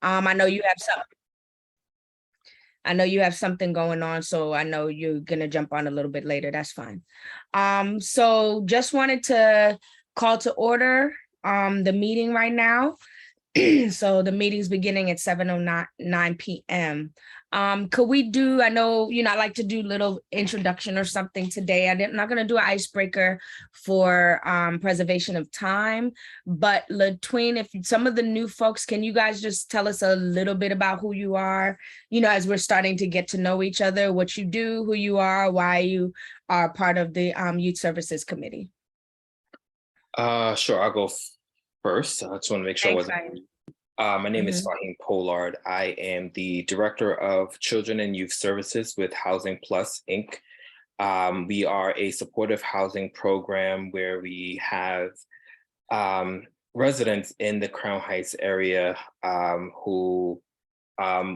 I know you have some. I know you have something going on, so I know you're gonna jump on a little bit later. That's fine. So just wanted to call to order the meeting right now. So the meeting's beginning at 7:09 p.m. Could we do, I know, I like to do little introduction or something today. I'm not gonna do an icebreaker for preservation of time, but Latween, if some of the new folks, can you guys just tell us a little bit about who you are, as we're starting to get to know each other, what you do, who you are, why you are part of the Youth Services Committee? Sure, I'll go first. I just want to make sure. Thanks, My name is Fahim Pollard. I am the Director of Children and Youth Services with Housing Plus, Inc. We are a supportive housing program where we have residents in the Crown Heights area who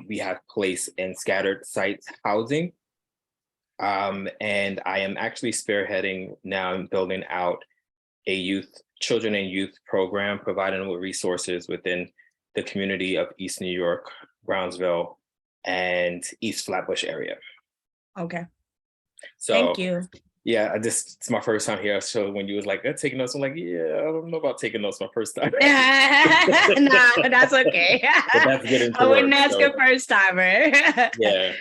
we have placed in scattered sites housing. And I am actually spearheading now and building out a children and youth program, providing them with resources within the community of East New York, Brownsville, and East Flatbush area. Okay. So thank you. Yeah, it's my first time here. So when you was like, taking notes, I'm like, yeah, I don't know about taking notes my first time. Nah, that's okay. But that's getting to I wouldn't work, ask so. a first timer. Yeah.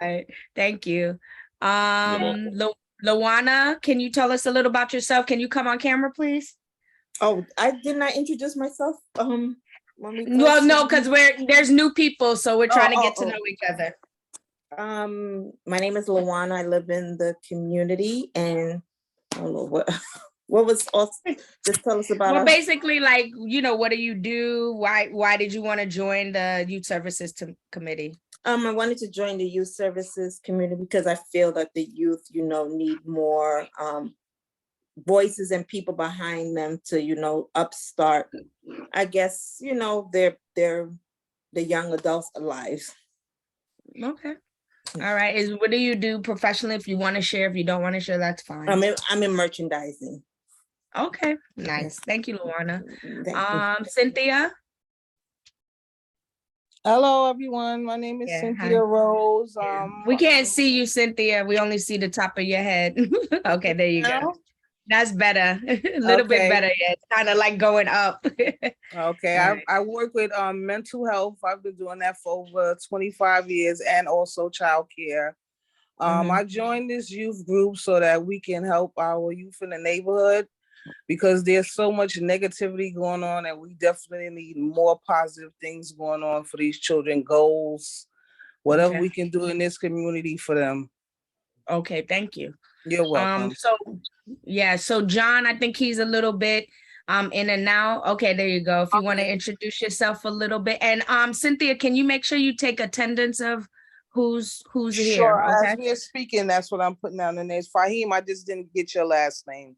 All right. Thank you. Lawana, can you tell us a little about yourself? Can you come on camera, please? Oh, I did not introduce myself. Well, no, because there's new people, so we're trying to get to know each other. My name is Lawana. I live in the community, and I don't know what was also, just tell us about. Well, basically, like, what do you do? Why did you want to join the Youth Services Committee? I wanted to join the Youth Services Committee because I feel that the youth, need more voices and people behind them to, upstart, I guess, their the young adults' lives. Okay. All right. What do you do professionally? If you want to share, if you don't want to share, that's fine. I'm in merchandising. Okay, nice. Yes. Thank you, Luana. Thank you. Cynthia. Hello, everyone. My name is Cynthia hi. Rose. We can't see you, Cynthia. We only see the top of your head. Okay, there you go. That's better. A little bit better. Yeah, it's kind of like going up. Okay, Right. I work with mental health. I've been doing that for over 25 years, and also childcare. I joined this youth group so that we can help our youth in the neighborhood, because there's so much negativity going on, and we definitely need more positive things going on for these children, goals, whatever we can do in this community for them. Okay, thank you. You're welcome. So John, I think he's a little bit in and out. Okay, there you go. If you want to introduce yourself a little bit. And Cynthia, can you make sure you take attendance of who's here? Sure, as we are speaking, that's what I'm putting down the names. Fahim, I just didn't get your last name.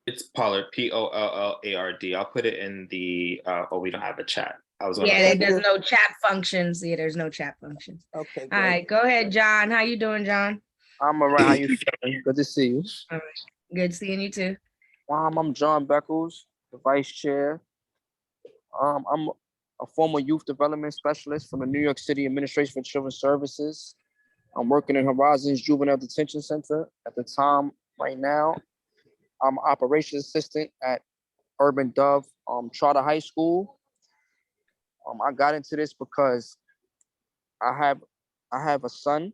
It's Pollard, Pollard. I'll put it in the, we don't have a chat. There's no chat functions. Yeah, there's no chat functions. Okay. All right, go ahead, John. How you doing, John? I'm all right. How you feeling? Good to see you. All right. Good seeing you too. I'm John Beckles, the vice chair. I'm a former youth development specialist from the New York City Administration for Children's Services. I'm working in Horizons Juvenile Detention Center at the time right now. I'm operations assistant at Urban Dove Charter High School. I got into this because I have a son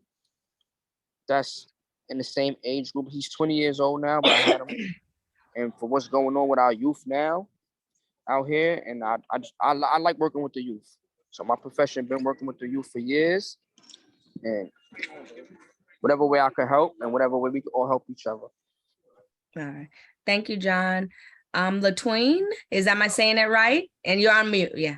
that's in the same age group. He's 20 years old now, but I had him. And for what's going on with our youth now out here, and I like working with the youth. So my profession been working with the youth for years, and whatever way I could help, and whatever way we can all help each other. All right. Thank you, John. Latween, am I saying it right? And you're on mute. Yeah.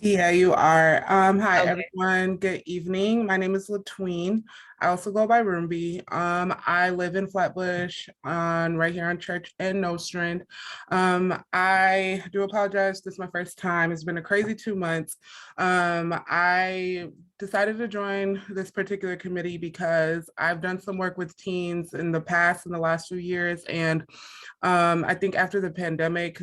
Yeah, you are. Hi, everyone. Good evening. My name is Latween. I also go by Roomby. I live in Flatbush, right here on Church and Nostrand. I do apologize. This is my first time. It's been a crazy 2 months. I decided to join this particular committee because I've done some work with teens in the past, in the last few years. And I think after the pandemic,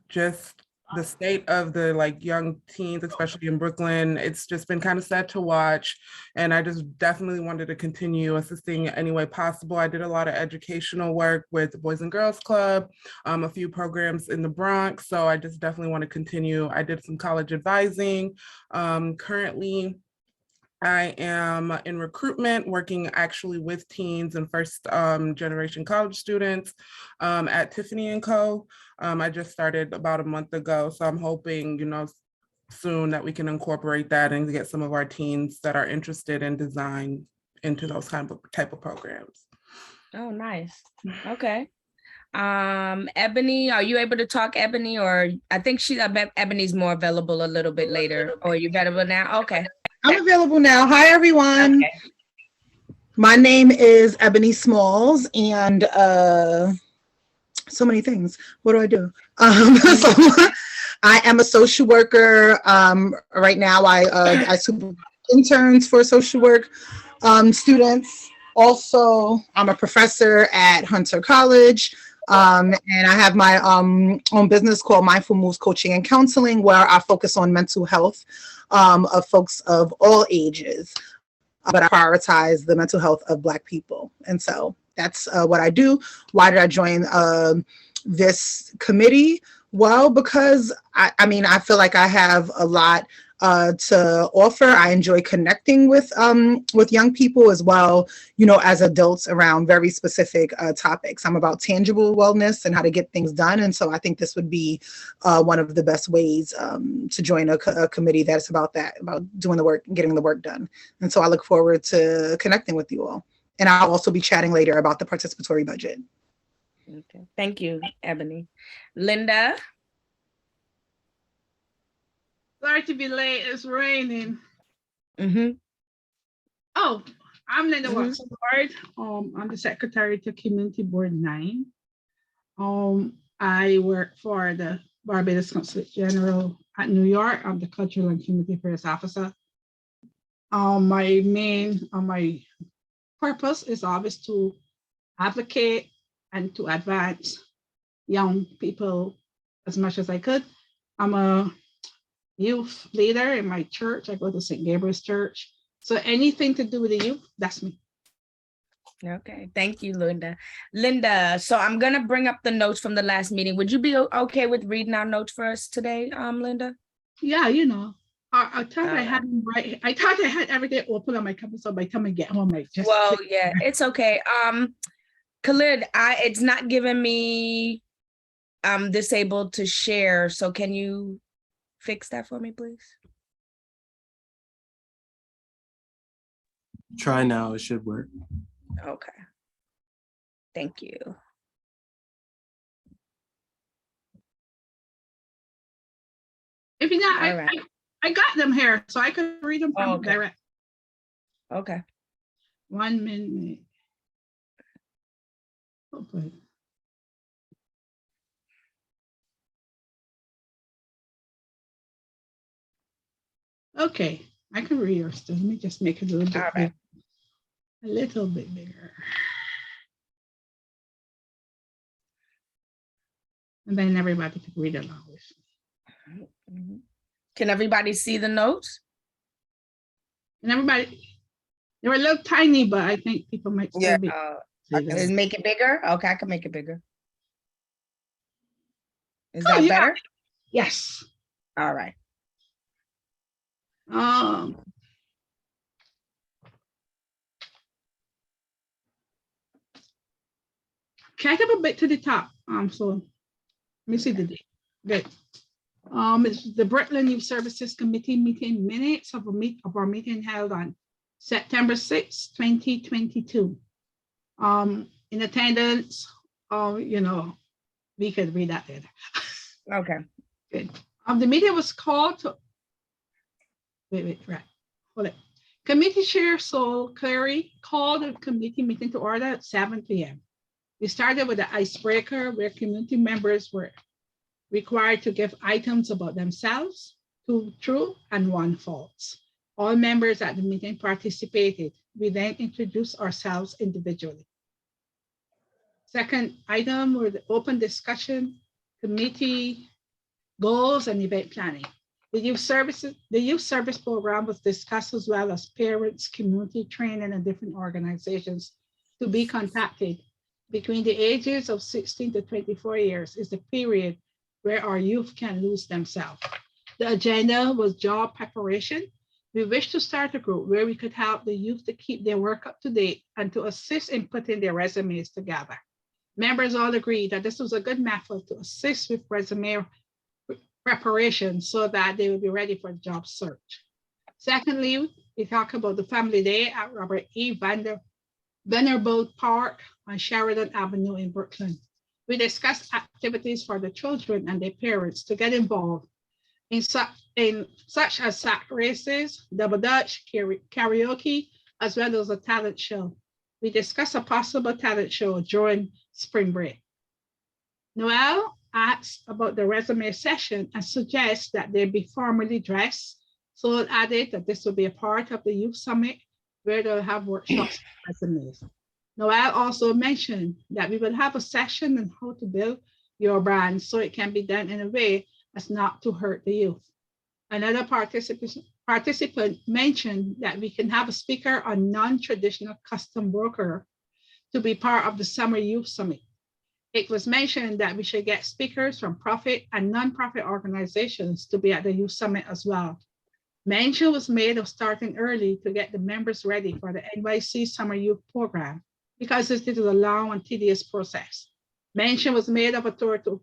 just the state of the like young teens, especially in Brooklyn, it's just been kind of sad to watch. And I just definitely wanted to continue assisting any way possible. I did a lot of educational work with the Boys and Girls Club, a few programs in the Bronx. So I just definitely want to continue. I did some college advising. Currently, I am in recruitment, working actually with teens and first generation college students at Tiffany & Co. I just started about a month ago, so I'm hoping, soon that we can incorporate that and get some of our teens that are interested in design into those type of programs. Oh, nice. Okay. Ebony, are you able to talk, Ebony? Or I think Ebony's more available a little bit later. Or are you available now? Okay. I'm available now. Hi, everyone. Okay. My name is Ebony Smalls, and so many things. What do I do? So I am a social worker. Right now, I supervise interns for social work students. Also, I'm a professor at Hunter College. And I have my own business called Mindful Moves Coaching and Counseling, where I focus on mental health of folks of all ages, but I prioritize the mental health of Black people. And so that's what I do. Why did I join this committee? Well, because I feel like I have a lot to offer. I enjoy connecting with young people as well, as adults around very specific topics. I'm about tangible wellness and how to get things done. And so I think this would be one of the best ways to join a committee that's about that, about doing the work and getting the work done. And so I look forward to connecting with you all. And I'll also be chatting later about the participatory budget. Okay. Thank you, Ebony. Linda? Sorry to be late. It's raining. Mm-hmm. Oh, I'm Linda Watson Ward. I'm the secretary to Community Board 9. I work for the Barbados Consulate General at New York. I'm the Cultural and Community Affairs Officer. My purpose is always to advocate and to advance young people as much as I could. I'm a youth leader in my church. I go to St. Gabriel's Church. So anything to do with the youth, that's me. Okay, thank you, Linda. Linda, so I'm gonna bring up the notes from the last meeting. Would you be okay with reading our notes for us today, Linda? Yeah, I thought I had them right. I thought I had everything open on my computer, so by the time I get home, I just. Well, yeah, it's okay. Khalid, it's not giving me disabled to share. So can you fix that for me, please? Try now, it should work. Okay. Thank you. If you're not, All right. I got them here, so I could read them from Okay. direct. Okay. 1 minute. Okay. Okay, I can read yours. Let me just make it a little bit All right. bigger. A little bit bigger. And then everybody can read along with me. Mhm. Can everybody see the notes? And everybody, they were a little tiny, but I think people might still be. Make it bigger? Okay, I can make it bigger. Is Oh, that yeah. better? Yes. All right. Can I come a bit to the top? So let me see the date. Good. It's the Brooklyn Youth Services Committee meeting minutes of our meeting held on September 6, 2022. In attendance, we could read that later. Okay. Good. The meeting was called to, right, hold it. Committee Chair Sol Clary called the committee meeting to order at 7 p.m. We started with the icebreaker where community members were required to give items about themselves, 2 true and 1 false. All members at the meeting participated. We then introduced ourselves individually. Second item were the open discussion. Committee goals, and event planning. The youth service program was discussed, as well as parents, community training, and different organizations to be contacted. Between the ages of 16 to 24 years is the period where our youth can lose themselves. The agenda was job preparation. We wish to start a group where we could help the youth to keep their work up to date and to assist in putting their resumes together. Members all agreed that this was a good method to assist with resume preparation so that they will be ready for job search. Secondly, we talk about the family day at Robert E. Vanderbilt Park on Sheridan Avenue in Brooklyn. We discussed activities for the children and their parents to get involved in such as sack races, double dutch, karaoke, as well as a talent show. We discussed a possible talent show during spring break. Noel asked about the resume session and suggests that they be formally dressed. So added that this will be a part of the youth summit where they'll have workshops for resumes. Noel also mentioned that we will have a session on how to build your brand so it can be done in a way as not to hurt the youth. Another participant mentioned that we can have a speaker on non-traditional custom worker to be part of the Summer Youth Summit. It was mentioned that we should get speakers from profit and non-profit organizations to be at the Youth Summit as well. Mention was made of starting early to get the members ready for the NYC Summer Youth Program because this is a long and tedious process. Mention was made of a tour to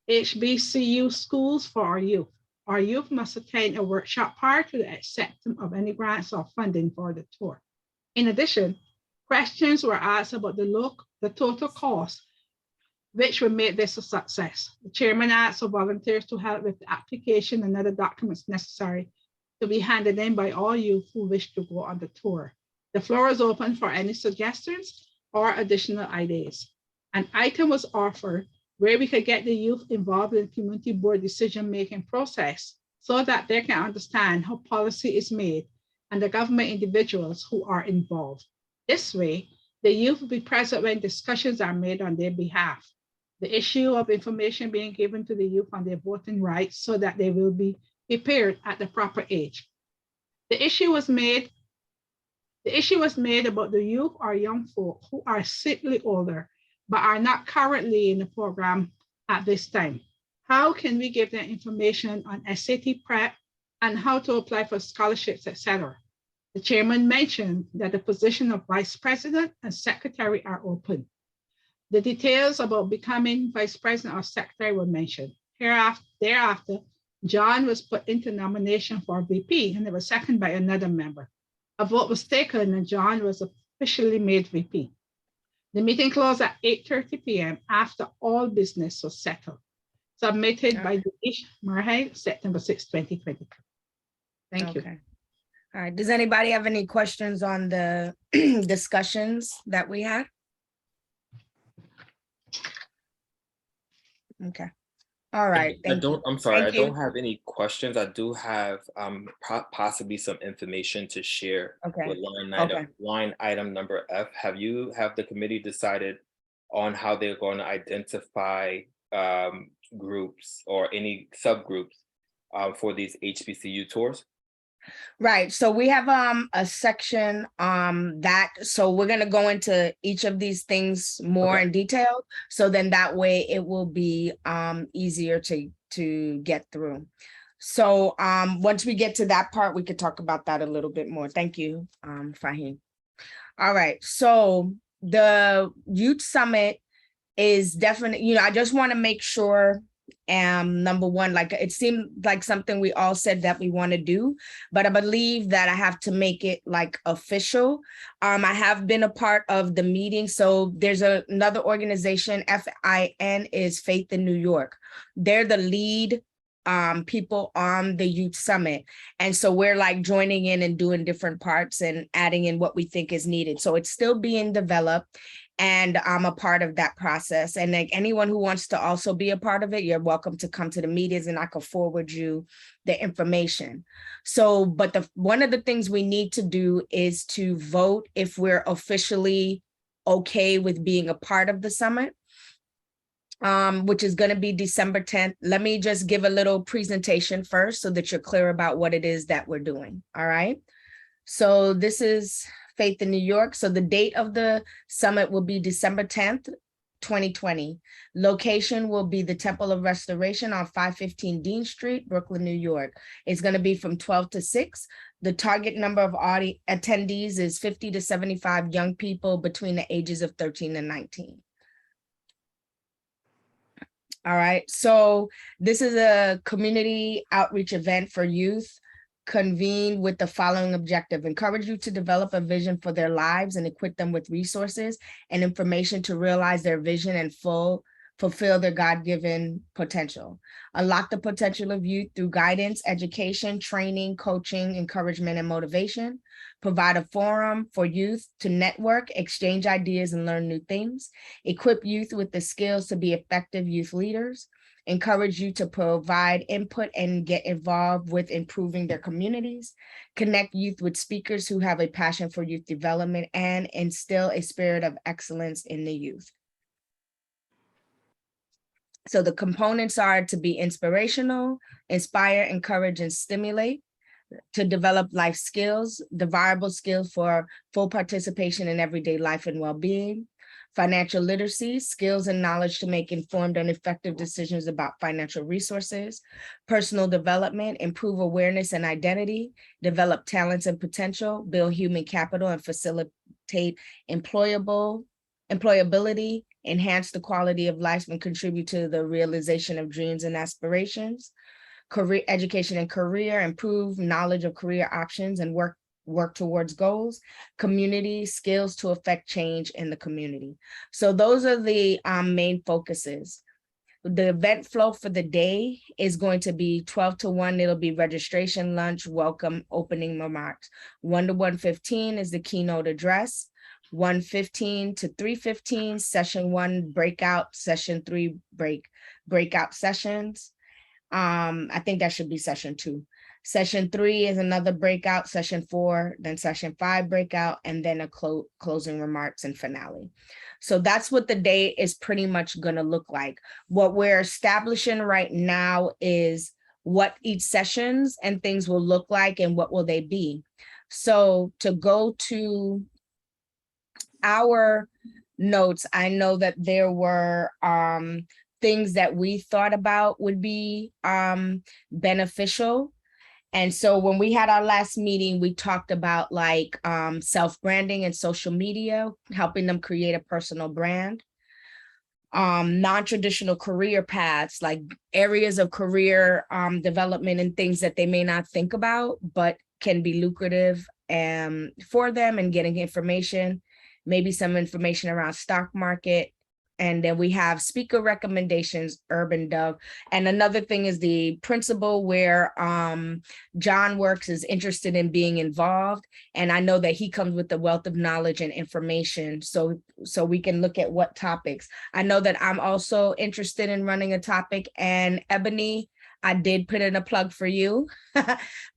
HBCU schools for our youth. Our youth must attend a workshop prior to the acceptance of any grants or funding for the tour. In addition, questions were asked about the total cost, which would make this a success. The chairman asked for volunteers to help with the application and other documents necessary to be handed in by all youth who wish to go on the tour. The floor is open for any suggestions or additional ideas. An item was offered where we could get the youth involved in the community board decision-making process so that they can understand how policy is made and the government individuals who are involved. This way, the youth will be present when discussions are made on their behalf. The issue of information being given to the youth on their voting rights so that they will be prepared at the proper age. The issue was made about the youth or young folk who are slightly older but are not currently in the program at this time. How can we give them information on SAT prep and how to apply for scholarships, etc.? The chairman mentioned that the position of vice president and secretary are open. The details about becoming vice president or secretary were mentioned. Thereafter, John was put into nomination for VP and it was seconded by another member. A vote was taken and John was officially made VP. The meeting closed at 8:30 p.m. after all business was settled. Submitted by Denise Marhay, September 6, 2022. Thank you. All right. Does anybody have any questions on the discussions that we had? Okay. All right. I don't have any questions. I do have possibly some information to share with line item number F. Have the committee decided on how they're going to identify groups or any subgroups for these HBCU tours? Right. So we have a section so we're going to go into each of these things more in detail. So then that way it will be easier to get through. So once we get to that part, we could talk about that a little bit more. Thank you, Fahim. All right. So the Youth Summit is definitely, I just want to make sure number one, like it seemed like something we all said that we want to do, but I believe that I have to make it like official. I have been a part of the meeting. So there's another organization, FIN is Faith in New York. They're the lead people on the Youth Summit. And so we're like joining in and doing different parts and adding in what we think is needed. So it's still being developed. And I'm a part of that process. And like anyone who wants to also be a part of it, you're welcome to come to the meetings and I can forward you the information. So, but one of the things we need to do is to vote if we're officially okay with being a part of the summit. which is going to be December 10th. Let me just give a little presentation first so that you're clear about what it is that we're doing. All right. So this is Faith in New York. So the date of the summit will be December 10th, 2020. Location will be the Temple of Restoration on 515 Dean Street, Brooklyn, New York. It's going to be from 12 to 6. The target number of attendees is 50 to 75 young people between the ages of 13 and 19. All right, so this is a community outreach event for youth convened with the following objective: encourage you to develop a vision for their lives and equip them with resources and information to realize their vision and fulfill their God-given potential. Unlock the potential of youth through guidance, education, training, coaching, encouragement, and motivation. Provide a forum for youth to network, exchange ideas, and learn new things. Equip youth with the skills to be effective youth leaders. Encourage you to provide input and get involved with improving their communities. Connect youth with speakers who have a passion for youth development and instill a spirit of excellence in the youth. So the components are to be inspirational, inspire, encourage, and stimulate, to develop life skills, desirable skills for full participation in everyday life and well-being, financial literacy, skills and knowledge to make informed and effective decisions about financial resources, personal development, improve awareness and identity, develop talents and potential, build human capital and facilitate employability, enhance the quality of life and contribute to the realization of dreams and aspirations, career education and career, improve knowledge of career options and work towards goals, community skills to affect change in the community. So those are the main focuses. The event flow for the day is going to be 12 to 1. It'll be registration, lunch, welcome, opening remarks. 1 to 1:15 is the keynote address. 1:15 to 3:15, session 1 breakout, session 3 breakout sessions. I think that should be session 2. Session 3 is another breakout, session 4, then session 5 breakout, and then a closing remarks and finale. So that's what the day is pretty much going to look like. What we're establishing right now is what each sessions and things will look like and what will they be. So to go to our notes, I know that there were things that we thought about would be beneficial. And so when we had our last meeting, we talked about like self-branding and social media, helping them create a personal brand. Non-traditional career paths, like areas of career development and things that they may not think about, but can be lucrative for them, and getting information, maybe some information around stock market. And then we have speaker recommendations, Urban Dove. And another thing is the principal where John works is interested in being involved. And I know that he comes with a wealth of knowledge and information. So we can look at what topics. I know that I'm also interested in running a topic, and Ebony, I did put in a plug for you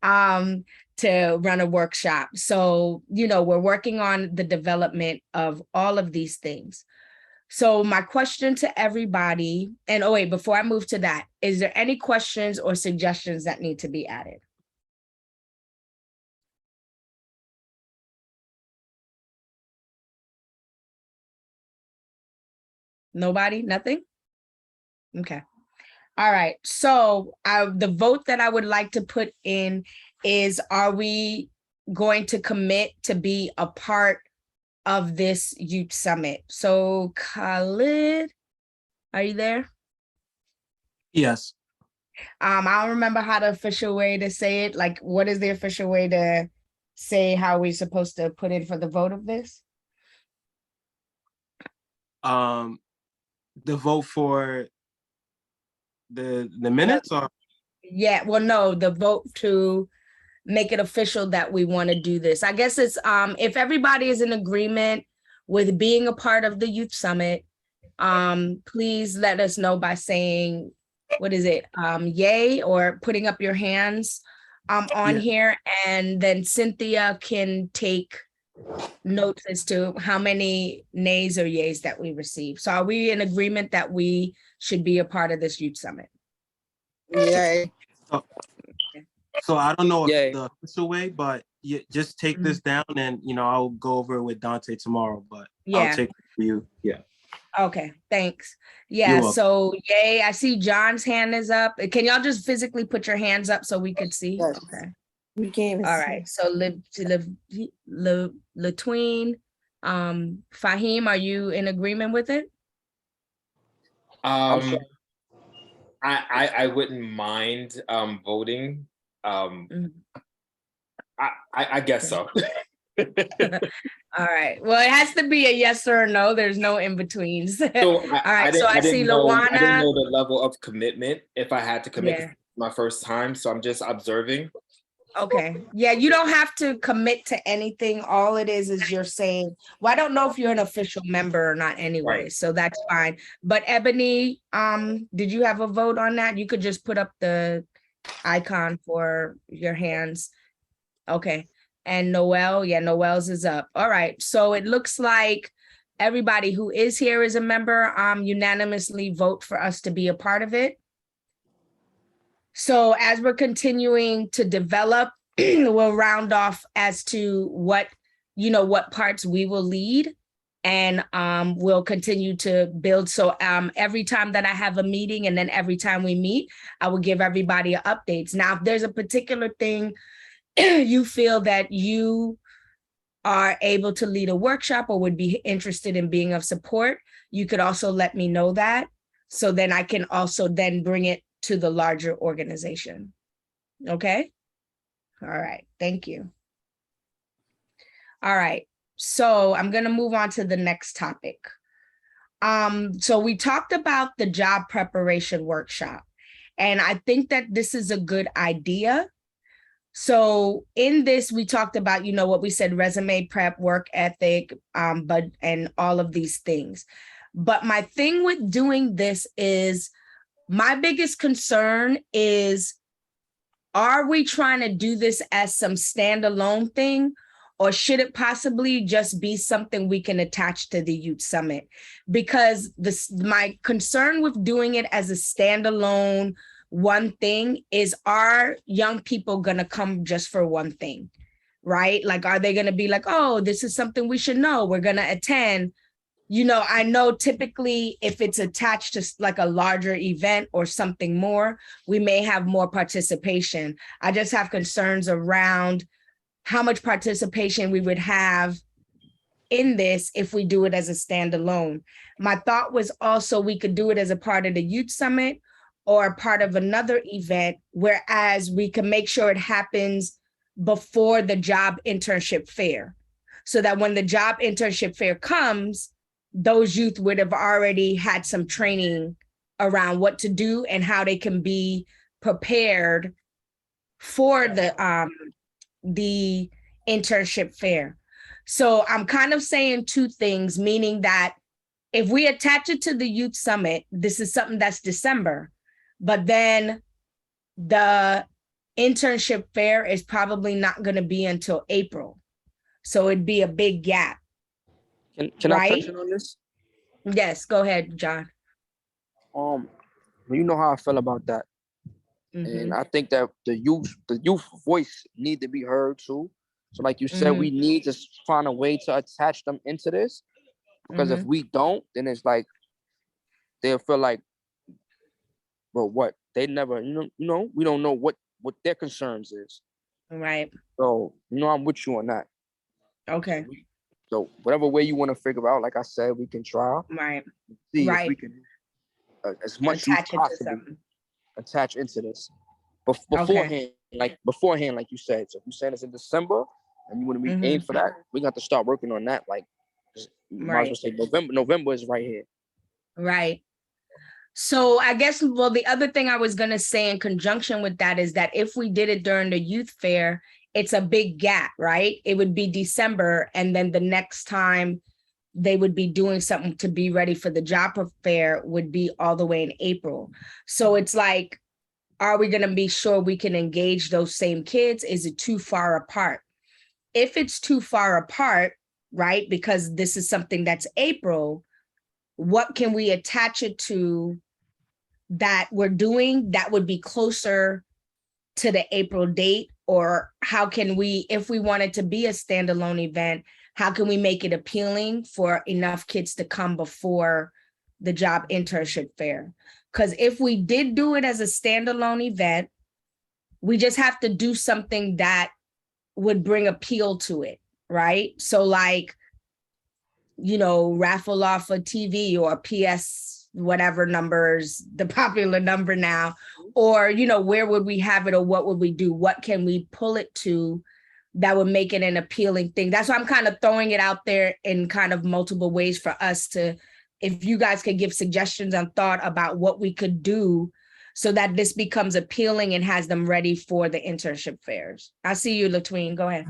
to run a workshop. So, we're working on the development of all of these things. So my question to everybody, and oh wait, before I move to that, is there any questions or suggestions that need to be added? Nobody, nothing? Okay. All right. So the vote that I would like to put in is, are we going to commit to be a part of this youth summit? So Khalid, are you there? Yes. I don't remember how the official way to say it. Like, what is the official way to say how we're supposed to put in for the vote of this? The vote for the minutes, or? Yeah, well, no, the vote to make it official that we want to do this. I guess it's if everybody is in agreement with being a part of the youth summit, please let us know by saying, what is it, yay, or putting up your hands on here, and then Cynthia can take notes as to how many nays or yays that we received. So are we in agreement that we should be a part of this youth summit? Yay. So I don't know if Yay. the official way, but just take this down and, I'll go over it with Dante tomorrow, but Yeah. I'll take it for you. Yeah. Okay, thanks. You're Yeah, welcome. so yay, I see John's hand is up. Can y'all just physically put your hands up so we could see? Yes. Okay. We can't even All see. right, so Latween, Fahim, are you in agreement with it? I'm sorry. I wouldn't mind voting. I guess so. All right, well, it has to be a yes or a no. There's no in betweens. So All right, so I see I didn't know Lawana. the level of commitment if I had to commit. Yeah. My first time, so I'm just observing. Okay, yeah, you don't have to commit to anything. All it is you're saying, well, I don't know if you're an official member or not anyway, Right. so that's fine. But Ebony, did you have a vote on that? You could just put up the icon for your hands. Okay, and Noel, yeah, Noel's is up. All right, so it looks like everybody who is here is a member, unanimously vote for us to be a part of it. So as we're continuing to develop, we'll round off as to what parts we will lead, and we'll continue to build. So every time that I have a meeting and then every time we meet, I will give everybody updates. Now, if there's a particular thing you feel that you are able to lead a workshop or would be interested in being of support, you could also let me know that. So then I can also then bring it to the larger organization. Okay? All right, thank you. All right, so I'm gonna move on to the next topic. So we talked about the job preparation workshop, and I think that this is a good idea. So in this, we talked about, what we said, resume prep, work ethic, and all of these things. But my thing with doing this is, my biggest concern is, are we trying to do this as some standalone thing, or should it possibly just be something we can attach to the youth summit? Because my concern with doing it as a standalone one thing is, are young people gonna come just for one thing, right? Like, are they gonna be like, oh, this is something we should know, we're gonna attend? I know typically if it's attached to like a larger event or something more, we may have more participation. I just have concerns around how much participation we would have in this if we do it as a standalone. My thought was also we could do it as a part of the youth summit or a part of another event, whereas we can make sure it happens before the job internship fair, so that when the job internship fair comes, those youth would have already had some training around what to do and how they can be prepared for the internship fair. So I'm kind of saying two things, meaning that if we attach it to the youth summit, this is something that's December, but then the internship fair is probably not going to be until April. So it'd be a big gap. Can I Right? touch in on this? Yes, go ahead, John. You know how I feel about that. Mhm. And I think that the youth voice need to be heard too. So like you said, we need to find a way to attach them into this, because if we don't, then it's like they'll feel like, well, what they never, we don't know what their concerns is. Right. So I'm with you on that. Okay. So whatever way you want to figure out, like I said, we can try. Right. See Right. if we can as much as Attach it to possible something. attach into this beforehand, like you said. So if you're saying it's in December and you want to be aim for that, we got to start working on that. Like, might as well say November. November is right here. Right. So I guess, well, the other thing I was going to say in conjunction with that is that if we did it during the youth fair, it's a big gap, right? It would be December, and then the next time they would be doing something to be ready for the job fair would be all the way in April. So it's like, are we going to be sure we can engage those same kids? Is it too far apart? if it's too far apart, right, because this is something that's April, what can we attach it to that we're doing that would be closer to the April date? Or how can we, if we want it to be a standalone event, how can we make it appealing for enough kids to come before the job internship fair? Because if we did do it as a standalone event, we just have to do something that would bring appeal to it, right? So like, you know, raffle off a TV or PS, whatever numbers, the popular number now, or, you know, where would we have it or what would we do? What can we pull it to that would make it an appealing thing? That's why I'm kind of throwing it out there in kind of multiple ways for us to, if you guys could give suggestions and thought about what we could do so that this becomes appealing and has them ready for the internship fairs. I see you, Latween, go ahead.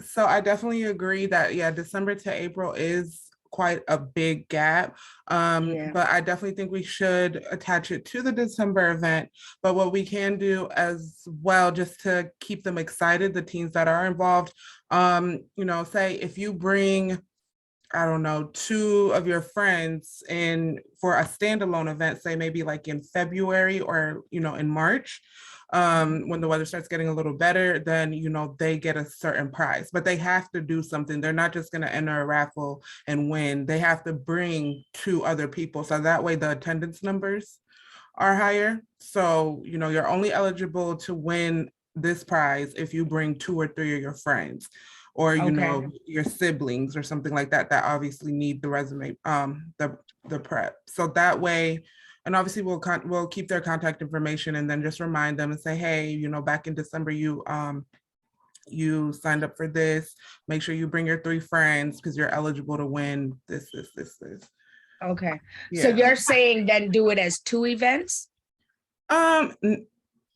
So I definitely agree that, yeah, December to April is quite a big gap. But I definitely think we should attach it to the December event. But what we can do as well, just to keep them excited, the teams that are involved, you know, say if you bring, I don't know, 2 of your friends in for a standalone event, say maybe like in February or, you know, in March, when the weather starts getting a little better, then, you know, they get a certain prize, but they have to do something. They're not just going to enter a raffle and win. They have to bring 2 other people. So that way the attendance numbers are higher. So, you know, you're only eligible to win this prize if you bring 2 or 3 of your friends, or, you know, your siblings or something like that, that obviously need the resume, the prep. So that way, and obviously we'll keep their contact information and then just remind them and say, hey, you know, back in December, you signed up for this. Make sure you bring your 3 friends because you're eligible to win this. Okay. Yeah. So you're saying then do it as 2 events?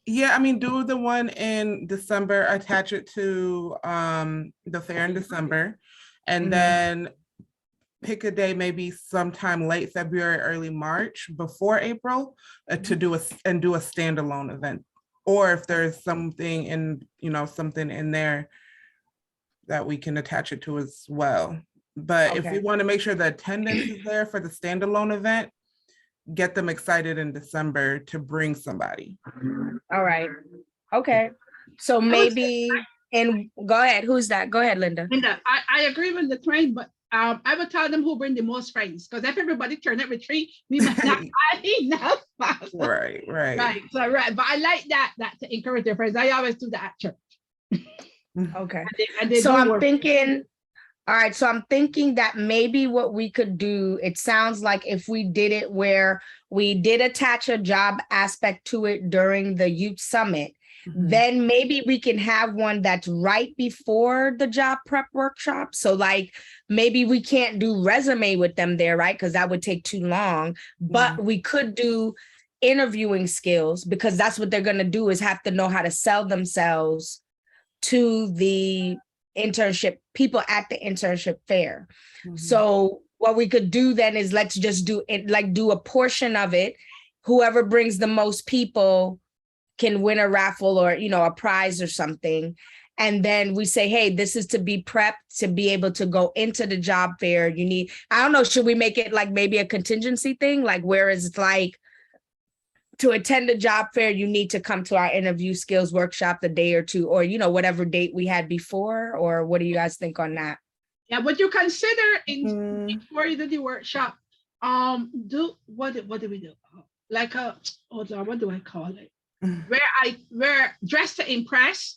Yeah, I mean, do the one in December, attach it to the fair in December, and then pick a day, maybe sometime late February, early March before April to do a standalone event. Or if there's something in, you know, something in there that we can attach it to as well. But if we want to make sure the attendance is there for the standalone event, get them excited in December to bring somebody. All right. Okay. So maybe, and go ahead. Who's that? Go ahead, Linda. Linda, I agree with the train, but I would tell them who bring the most friends, because if everybody turn up with 3, we might not have enough. Right. So but I like that to encourage their friends. I always do that at church. Okay. And they So do I'm work. thinking, all right, so I'm thinking that maybe what we could do, it sounds like if we did it where we did attach a job aspect to it during the youth summit, then maybe we can have one that's right before the job prep workshop. So like maybe we can't do resume with them there, right? Because that would take too long, but we could do interviewing skills, because that's what they're going to do, is have to know how to sell themselves to the internship people at the internship fair. So what we could do then is let's just do it, like do a portion of it. Whoever brings the most people can win a raffle or, you know, a prize or something. And then we say, hey, this is to be prepped to be able to go into the job fair. You need, I don't know, should we make it like maybe a contingency thing? Like, whereas it's like, to attend the job fair, you need to come to our interview skills workshop the day or 2, or, you know, whatever date we had before, or what do you guys think on that? Yeah, what you consider before you do the workshop, do what do we do? Like a, hold on, what do I call it? Where dress to impress,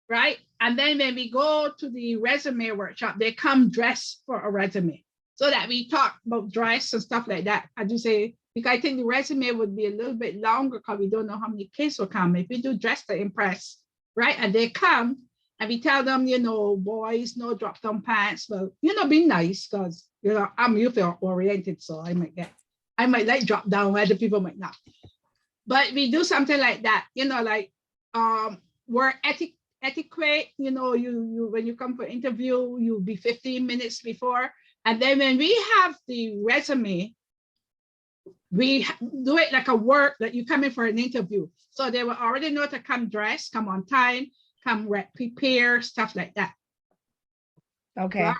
right? And then when we go to the resume workshop, they come dressed for a resume, so that we talk about dress and stuff like that. I do say, because I think the resume would be a little bit longer because we don't know how many kids will come. If we do dress to impress, right? And they come and we tell them, you know, boys, no drop down pants. Well, you know, be nice, because, you know, I'm youth oriented, so I might like drop down, other people might not. But we do something like that, you know, like we're etiquette, you know, you when you come for interview, you'll be 15 minutes before. And then when we have the resume, we do it like a work that you come in for an interview. So they will already know to come dressed, come on time, prepare stuff like that. Okay.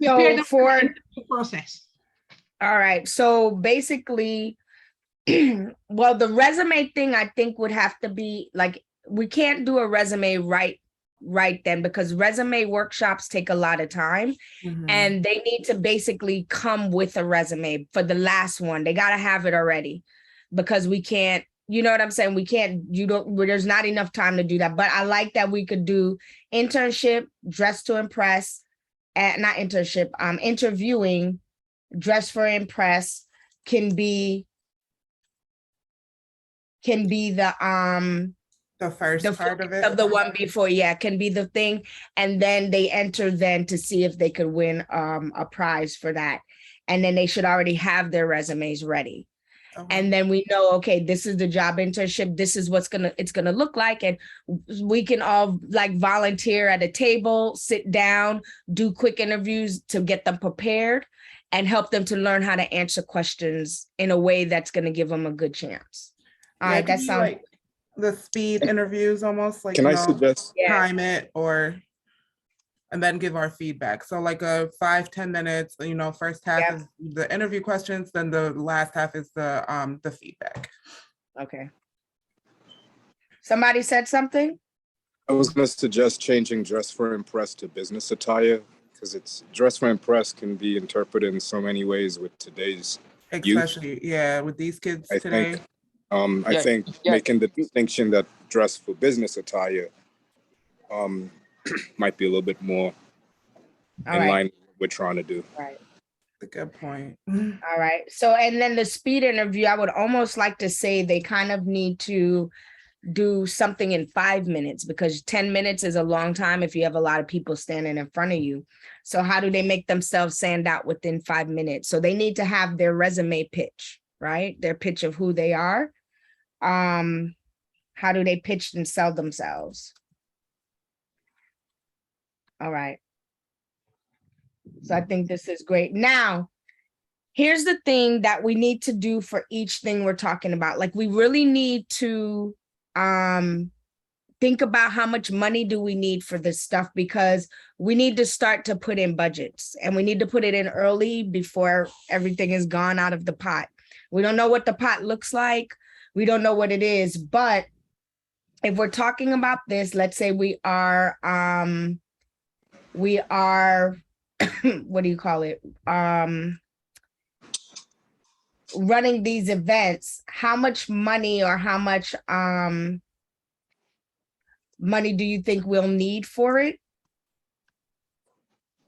Prepare So them for, the interview process. all right, so basically, well, the resume thing I think would have to be like, we can't do a resume right then, because resume workshops take a lot of time. And they need to basically come with a resume for the last one. They got to have it already, because we can't, you know what I'm saying? We can't, there's not enough time to do that. But I like that we could do internship, dress to impress, not internship, interviewing, dress for impress, can be The first part of it. of the one before, yeah, can be the thing. And then they enter then to see if they could win a prize for that. And then they should already have their resumes ready. And then we know, okay, this is the job internship. This is what's it's gonna look like. And we can all like volunteer at a table, sit down, do quick interviews to get them prepared and help them to learn how to answer questions in a way that's gonna give them a good chance. All right, that sounds like the speed interviews almost, like, Can I suggest? time it and then give our feedback. So like a 5-10 minutes, first half is the interview questions, then the last half is the feedback. Okay. Somebody said something? I was going to suggest changing dress for impress to business attire, because it's dress for impress can be interpreted in so many ways with today's Especially, youth. With these kids I today. think making the distinction that dress for business attire might be a little bit more in line with what we're trying to do. Right. A good point. All right. So, and then the speed interview, I would almost like to say they kind of need to do something in 5 minutes, because 10 minutes is a long time if you have a lot of people standing in front of you. So how do they make themselves stand out within 5 minutes? So they need to have their resume pitch, right? Their pitch of who they are. How do they pitch and sell themselves? All right. So I think this is great. Now, here's the thing that we need to do for each thing we're talking about. Like, we really need to think about how much money do we need for this stuff, because we need to start to put in budgets, and we need to put it in early before everything is gone out of the pot. We don't know what the pot looks like. We don't know what it is, but if we're talking about this, let's say we are, what do you call it? Running these events, how much money or how much money do you think we'll need for it?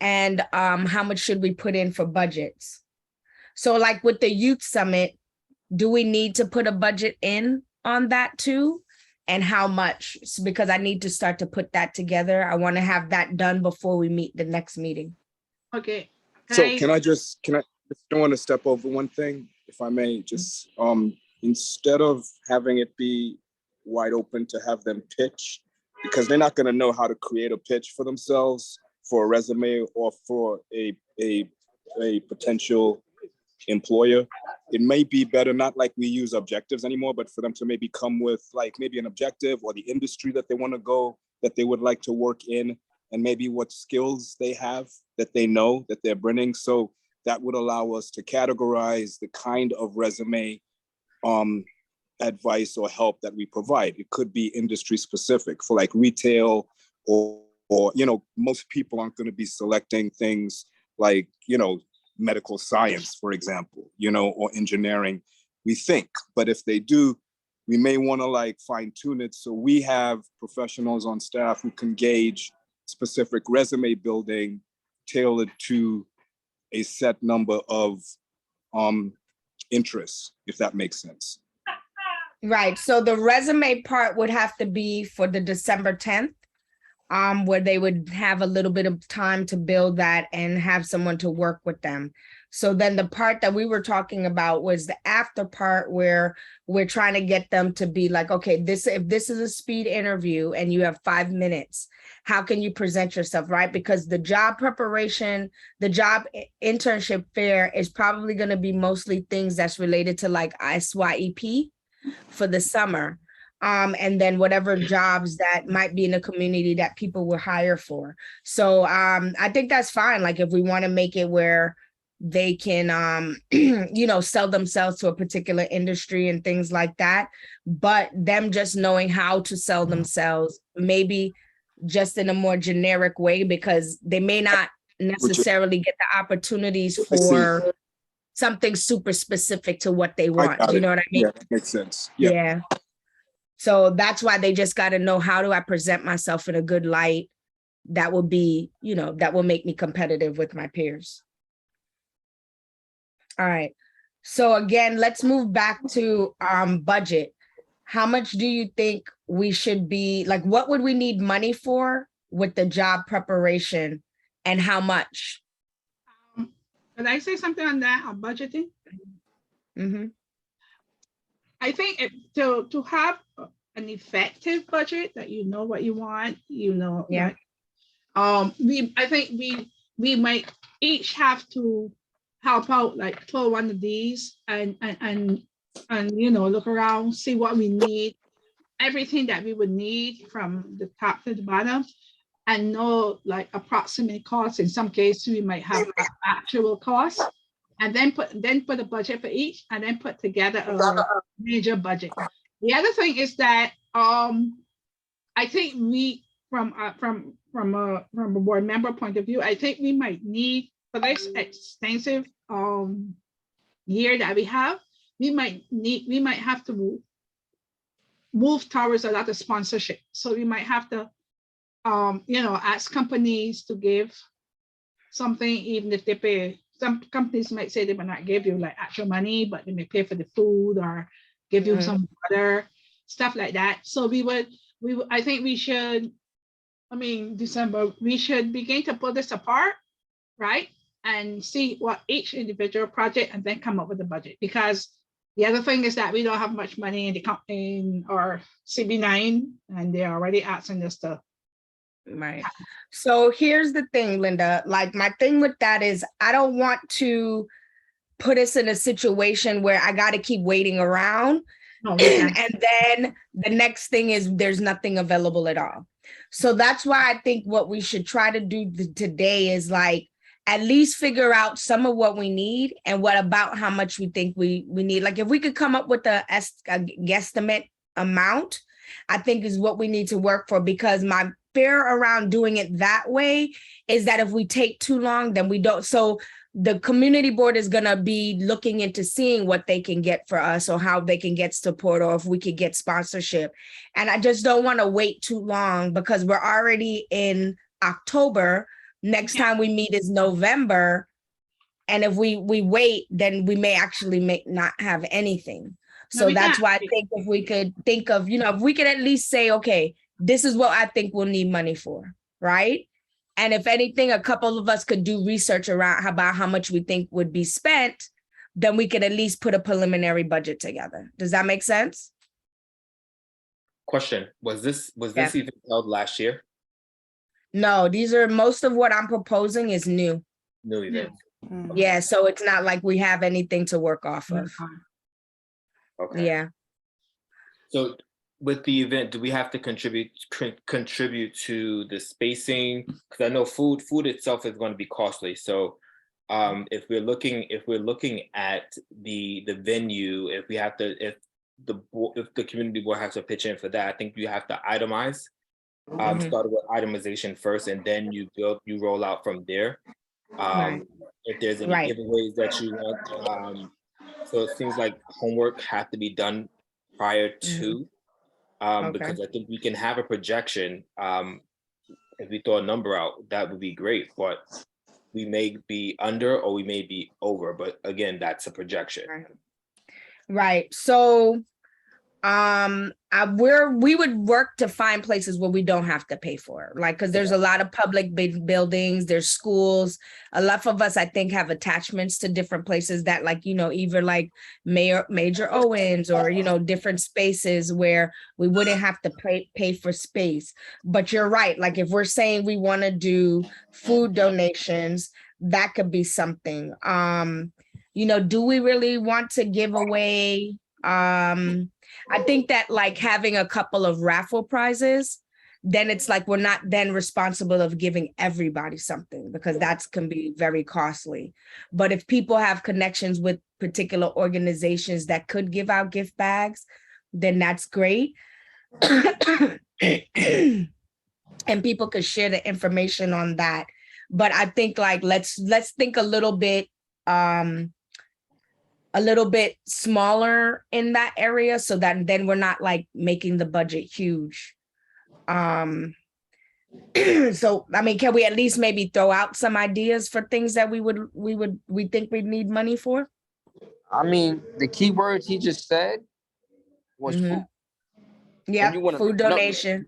And how much should we put in for budgets? So like with the youth summit, do we need to put a budget in on that too? And how much? Because I need to start to put that together. I want to have that done before we meet the next meeting. Okay. Can I just don't want to step over one thing, if I may, just instead of having it be wide open to have them pitch, because they're not going to know how to create a pitch for themselves for a resume or for a potential employer. It may be better, not like we use objectives anymore, but for them to maybe come with like maybe an objective or the industry that they want to go, that they would like to work in, and maybe what skills they have that they know that they're bringing. So that would allow us to categorize the kind of resume advice or help that we provide. It could be industry specific for like retail or most people aren't going to be selecting things like, medical science, for example, or engineering, we think. But if they do, we may want to like fine tune it. So we have professionals on staff who can gauge specific resume building tailored to a set number of interests, if that makes sense. Right. So the resume part would have to be for the December 10th, where they would have a little bit of time to build that and have someone to work with them. So then the part that we were talking about was the after part, where we're trying to get them to be like, okay, if this is a speed interview and you have 5 minutes, how can you present yourself, right? Because the job preparation, the job internship fair is probably going to be mostly things that's related to like SYEP for the summer. and then whatever jobs that might be in the community that people will hire for. So I think that's fine. Like if we want to make it where they can, you know, sell themselves to a particular industry and things like that, but them just knowing how to sell themselves, maybe just in a more generic way, because they may not necessarily get the opportunities for something super specific to what they want. got You it. know what I mean? Yeah, that makes sense. Yeah. So that's why they just got to know, how do I present myself in a good light that will be, you know, that will make me competitive with my peers. All right. So again, let's move back to budget. How much do you think we should be, like, what would we need money for with the job preparation, and how much? Can I say something on that, on budgeting? Mm-hmm. I think to have an effective budget, that you know what you want, you know. Yeah. I think we might each have to help out, like pull one of these and you know, look around, see what we need, everything that we would need from the top to the bottom, and know like approximate costs. In some cases, we might have actual costs, and then put a budget for each, and then put together a major budget. The other thing is that I think we, from a board member point of view, I think we might need, for this extensive year that we have, we might have to move towards a lot of sponsorship. So we might have to you know, ask companies to give something, even if they pay. Some companies might say they might not give you like actual money, but they may pay for the food or give you some water, stuff like that. So I think we should, I mean, December, we should begin to pull this apart, right? And see what each individual project, and then come up with a budget. Because the other thing is that we don't have much money in our CB9, and they're already asking us to. Right. So here's the thing, Linda, like my thing with that is I don't want to put us in a situation where I got to keep waiting around. No, And then the next thing is there's nothing available at all. So that's why I think what we should try to do today is like at least figure out some of what we need and what about how much we think we need. Like if we could come up with a guesstimate amount, I think is what we need to work for, because my fear around doing it that way is that if we take too long, then we don't. So the community board is going to be looking into seeing what they can get for us, or how they can get support, or if we could get sponsorship. And I just don't want to wait too long, because we're already in October. Next time we meet is November. And if we wait, then we may actually not have anything. So that's why I think if we could think of, you know, if we could at least say, okay, this is what I think we'll need money for, right? And if anything, a couple of us could do research around about how much we think would be spent, then we could at least put a preliminary budget together. Does that make sense? Question, was this even held last year? No, these are, most of what I'm proposing is new. New event. Yeah, so it's not like we have anything to work off of. Okay. Yeah. So with the event, do we have to contribute to the spacing? Because I know food itself is going to be costly. So if we're looking at the venue, if the community board has to pitch in for that, I think you have to itemize. Start with itemization first, and then you roll out from there. If there's any giveaways that you want, so it seems like homework have to be done prior to. Because I think we can have a projection. If we throw a number out, that would be great, but we may be under or we may be over. But again, that's a projection. Right. So we would work to find places where we don't have to pay for it, like, because there's a lot of public buildings, there's schools. A lot of us, I think, have attachments to different places that, like, you know, either like Major Owens or, you know, different spaces where we wouldn't have to pay for space. But you're right, like if we're saying we want to do food donations, that could be something. You know, do we really want to give away I think that like having a couple of raffle prizes, then it's like we're not then responsible of giving everybody something because that can be very costly. But if people have connections with particular organizations that could give out gift bags, then that's great. And people could share the information on that. But I think like let's think a little bit smaller in that area so that then we're not like making the budget huge. So I mean, can we at least maybe throw out some ideas for things that we think we'd need money for? I mean, the key words he just said was food. Yeah, you wanna- food donation.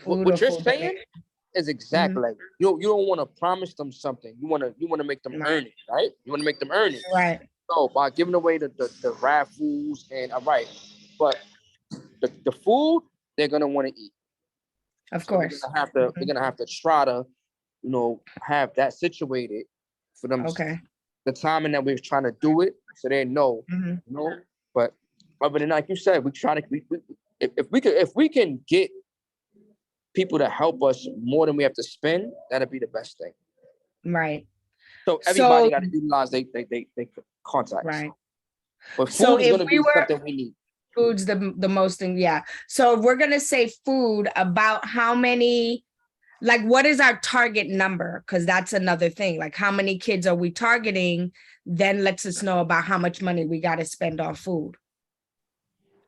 What you're saying is exactly like you don't want to promise them something. You want to make them earn it, right? You want to make them earn it. Right. So by giving away the raffles and all right, but the food they're gonna want to eat. Of course. So they're gonna have to try to, have that situated for them. Okay. The timing that we're trying to do it, so they know, But other than like you said, we try to if we can get people to help us more than we have to spend, that'd be the best thing. Right. So everybody got to utilize they contacts. Right. But food So is if going to be something we need. Food's the most thing, yeah. So if we're gonna say food, about how many, like what is our target number? Because that's another thing. Like how many kids are we targeting? Then lets us know about how much money we got to spend on food.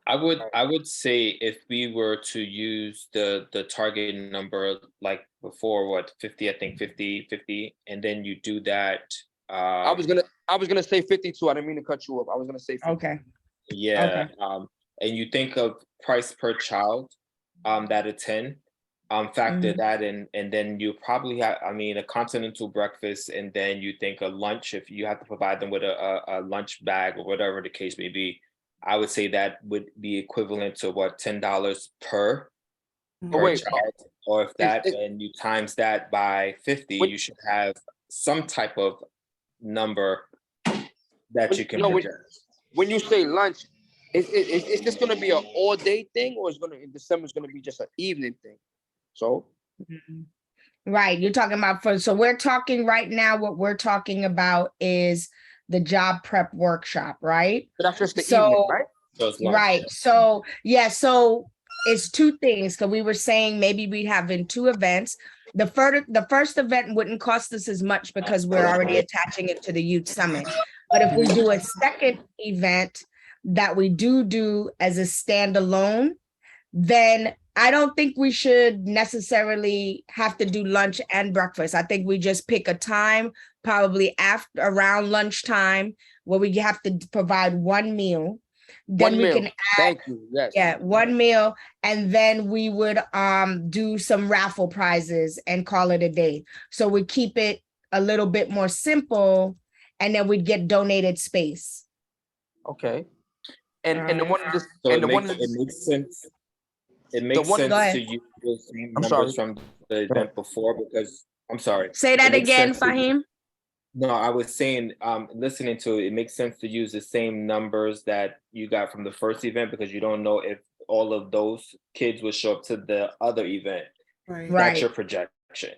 I would say if we were to use the target number like before, 50, I think 50, and then you do that. I was gonna say 52. I didn't mean to cut you off. I was gonna say 50. Okay. Yeah. Okay. And you think of price per child that attend, factor that in, and then you probably have, a continental breakfast, and then you think a lunch, if you have to provide them with a lunch bag or whatever the case may be. I would say that would be equivalent to $10 per child, or if that, and you times that by 50, you should have some type of number that you can project. When you say lunch, is this going to be an all-day thing, or in December is going to be just an evening thing? So, right, you're talking about so we're talking right now. What we're talking about is the job prep workshop, right? But that's just the evening, right? Right. So yeah, so it's two things. Because we were saying maybe we have in two events. The first event wouldn't cost us as much because we're already attaching it to the youth summit. But if we do a second event that we do as a standalone, then I don't think we should necessarily have to do lunch and breakfast. I think we just pick a time, probably around lunchtime, where we have to provide one meal. Then we can add, thank you. Yes. Yeah, one meal, and then we would do some raffle prizes and call it a day. So we keep it a little bit more simple, and then we'd get donated space. Okay. And the one just it makes sense. It makes sense to use the same numbers from the event before, because I'm sorry. Say that again, Fahim. No, I was saying, listening to it, it makes sense to use the same numbers that you got from the first event, because you don't know if all of those kids will show up to the other event. Right. That's your projection.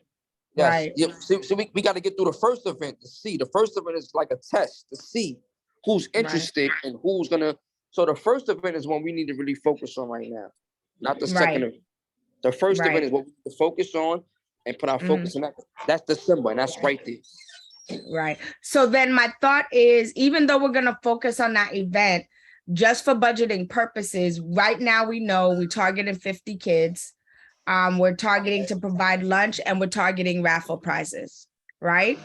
Yes. Right. Yeah. So we got to get through the first event to see. The first event is like a test to see who's interested and who's gonna. So the first event is one we need to really focus on right now, not the second event. The first event is what we need to focus on and put our focus on that. That's December, and that's right there. Right. So then my thought is, even though we're going to focus on that event, just for budgeting purposes, right now we know we're targeting 50 kids. We're targeting to provide lunch, and we're targeting raffle prizes, right?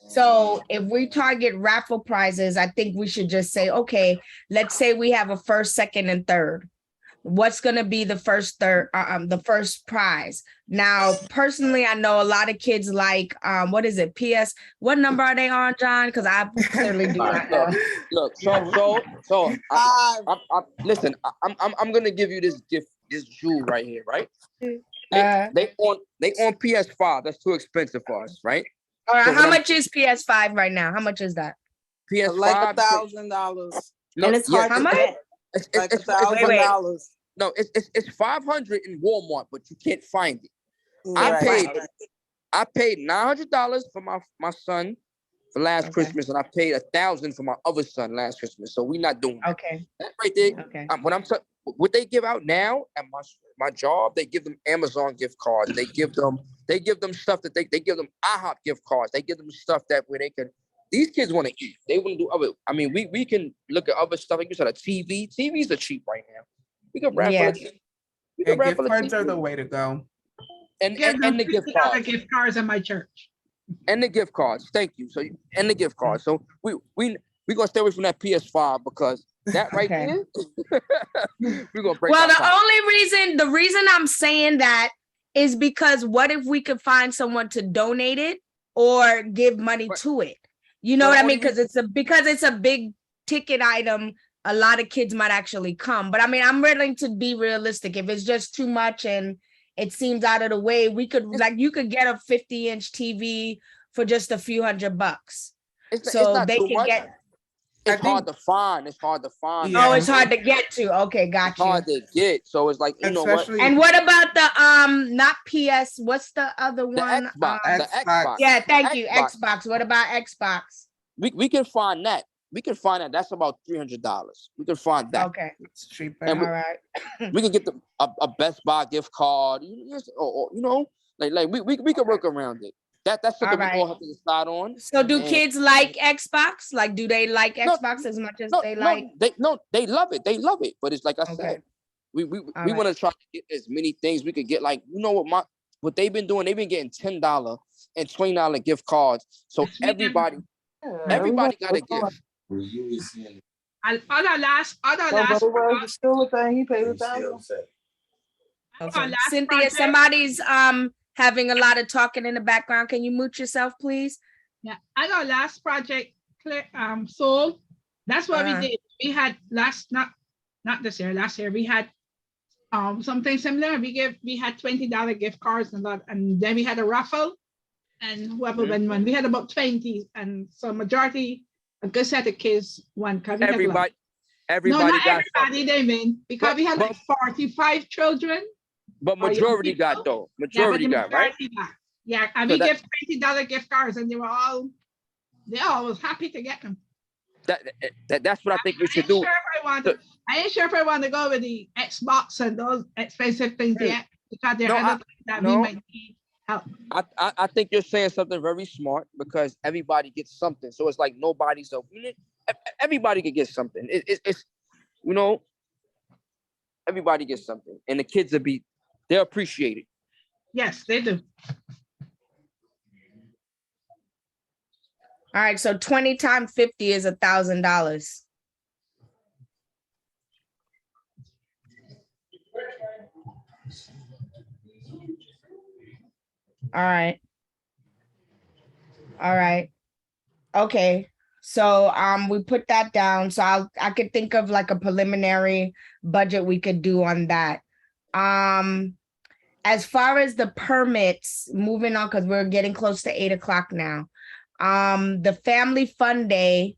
So if we target raffle prizes, I think we should just say, okay, let's say we have a first, second, and third. What's going to be the first prize? Now, personally, I know a lot of kids like, what is it? What number are they on, John? Because I clearly do not know. Look, listen, I'm going to give you this gift, this jewel right here, right? They on PS5. That's too expensive for us, right? All right, how much is PS5 right now? How much is that? PS5 like $1,000. And it's hard How to much? get. Like it's $1,000. no, it's 500 in Walmart, but you can't find it. Right. I paid $900 for my son for last Okay. Christmas, and I paid $1,000 for my other son last Christmas. So we're not doing that. Okay, That right there. okay. What they give out now at my job, they give them Amazon gift cards. They give them stuff that they give them IHOP gift cards. They give them stuff that where they can. These kids want to eat. They want to do other. I mean, we can look at other stuff. Like you said, a TV. TVs are cheap right now. We can raffle Yeah. a TV. We Yeah, can gift raffle a cards are the TV. way to go. And Give them the gift $50 cards. gift cards in my church. And the gift cards. Thank you. So and the gift cards. So we gonna stay away from that PS5 because that right Okay. there, we're gonna break. Well, our the pocket. only reason I'm saying that is because what if we could find someone to donate it or give money But- to it? You know but what I only mean? Because it's a big ticket item. A lot of kids might actually come, but I mean, I'm willing to be realistic. If it's just too much and it seems out of the way, we could you could get a 50-inch TV for just a few $100. It's So not they too can much. get. It's hard to find. It's hard to find. Yeah. Oh, it's hard to get to. Okay, got It's you. hard to get. So it's like, you know what? Especially And what about the not PS? What's the other The one? Xbox. The Xbox. Xbox. Yeah, The thank you. Xbox. What about Xbox? We can find that. We can find that. That's about $300. We can find that. Okay, it's cheaper. And all right. we can get a Best Buy gift card. Or you know, like we can work around it. That's something we Alright. all have to decide on. So do And- kids like Xbox? Like, do they like No, Xbox as much as No, they like? they love it. They love it. But it's like I Okay. said, we Alright. want to try to get as many things we could get. Like, you know what they've been doing? They've been getting $10 and $20 gift cards. So Yes, we can. everybody got a gift. And other last Still a thing. He paid $1,000. Okay. last Cynthia, project- somebody's having a lot of talking in the background. Can you mute yourself, please? Yeah, I got last project sold. That's what Uh-huh. we did. We had last not this year. Last year we had something similar. We had $20 gift cards and then we had a raffle, and whoever won one. We had about 20, and so majority a good set of kids won. Everybody No, not got everybody they win because we had like 45 children. but young majority got people. though. Yeah, but Majority the got, right? majority got. Yeah, and So we that- give $20 gift cards, and they all was happy to get them. That's what I think we should I do. ain't sure if I want to go with the Xbox and those expensive things yet, because there No, are other things that we no. might need help. I think you're saying something very smart because everybody gets something. So it's like nobody's everybody could get something. It's you know, everybody gets something, and the kids they'll appreciate it. Yes, they do. All right, so 20 times 50 is $1,000. All right. All right. Okay. So we put that down. So I could think of like a preliminary budget we could do on that. As far as the permits, moving on, because we're getting close to 8 o'clock now. The Family Fun Day.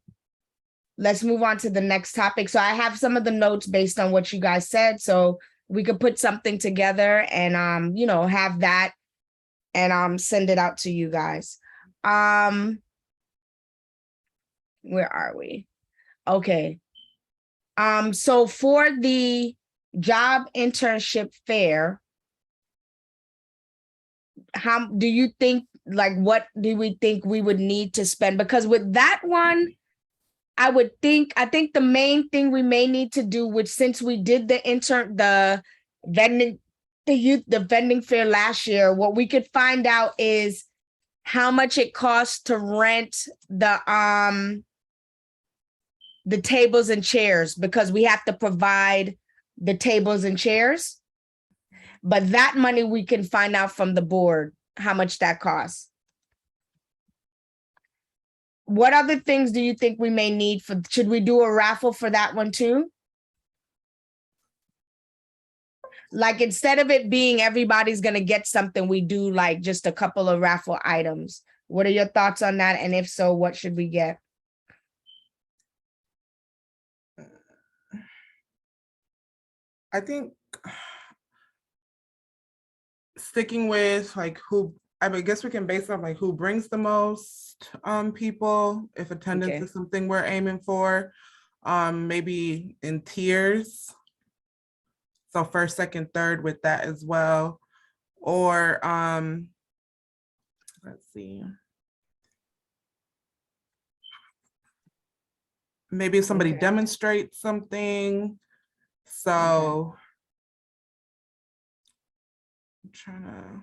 Let's move on to the next topic. So I have some of the notes based on what you guys said. So we could put something together and have that and send it out to you guys. Where are we? Okay. So for the job internship fair, how do you think, like, what do we think we would need to spend? Because with that one, I think the main thing we may need to do, which since we did the vending fair last year, what we could find out is how much it costs to rent the tables and chairs, because we have to provide the tables and chairs. But that money we can find out from the board, how much that costs. What other things do you think we may need should we do a raffle for that one too? Like, instead of it being everybody's gonna get something, we do like just a couple of raffle items. What are your thoughts on that? And if so, what should we get? I think sticking with like I guess we can base on like who brings the most people, if attendance Okay. is something we're aiming for. Maybe in tiers. So first, second, third with that as well. Or let's see. Maybe if somebody Okay. demonstrates something. So I'm trying to.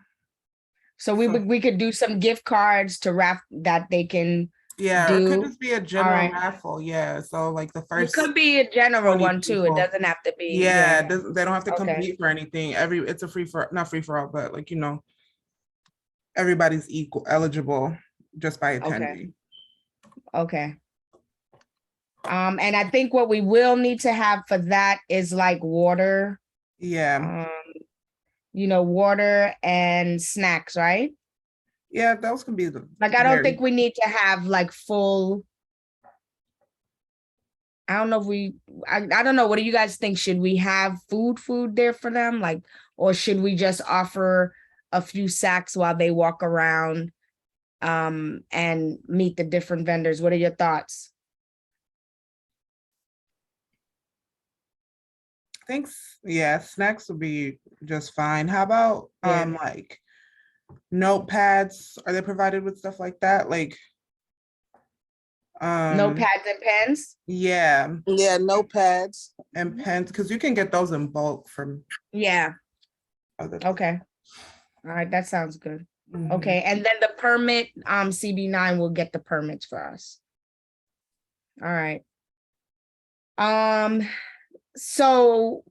So we could do some gift cards to wrap that they can Yeah, or it could do. just be a general right. raffle. Yeah. So like the It first could be a general 20 one too. It people. doesn't have to be. Yeah, Yeah. they don't have to Okay. compete for anything. It's a not free for all, but like, everybody's equal eligible just by attending. Okay. And I think what we will need to have for that is like water, Yeah. water and snacks, right? Yeah, those can be Like, I don't think we need to have like full. I don't know if I don't know. What do you guys think? Should we have food there for them? Like, or should we just offer a few sacks while they walk around and meet the different vendors? What are your thoughts? I think, yeah, snacks would be just fine. How about Yeah. like notepads? Are they provided with stuff like that? Like Notepads and pens? Yeah. Yeah, notepads. And pens, because you can get those in bulk from Yeah. other. Okay. All right, that sounds good. Mhm. Okay, and then the permit, CB9 will get the permits for us. All right. So,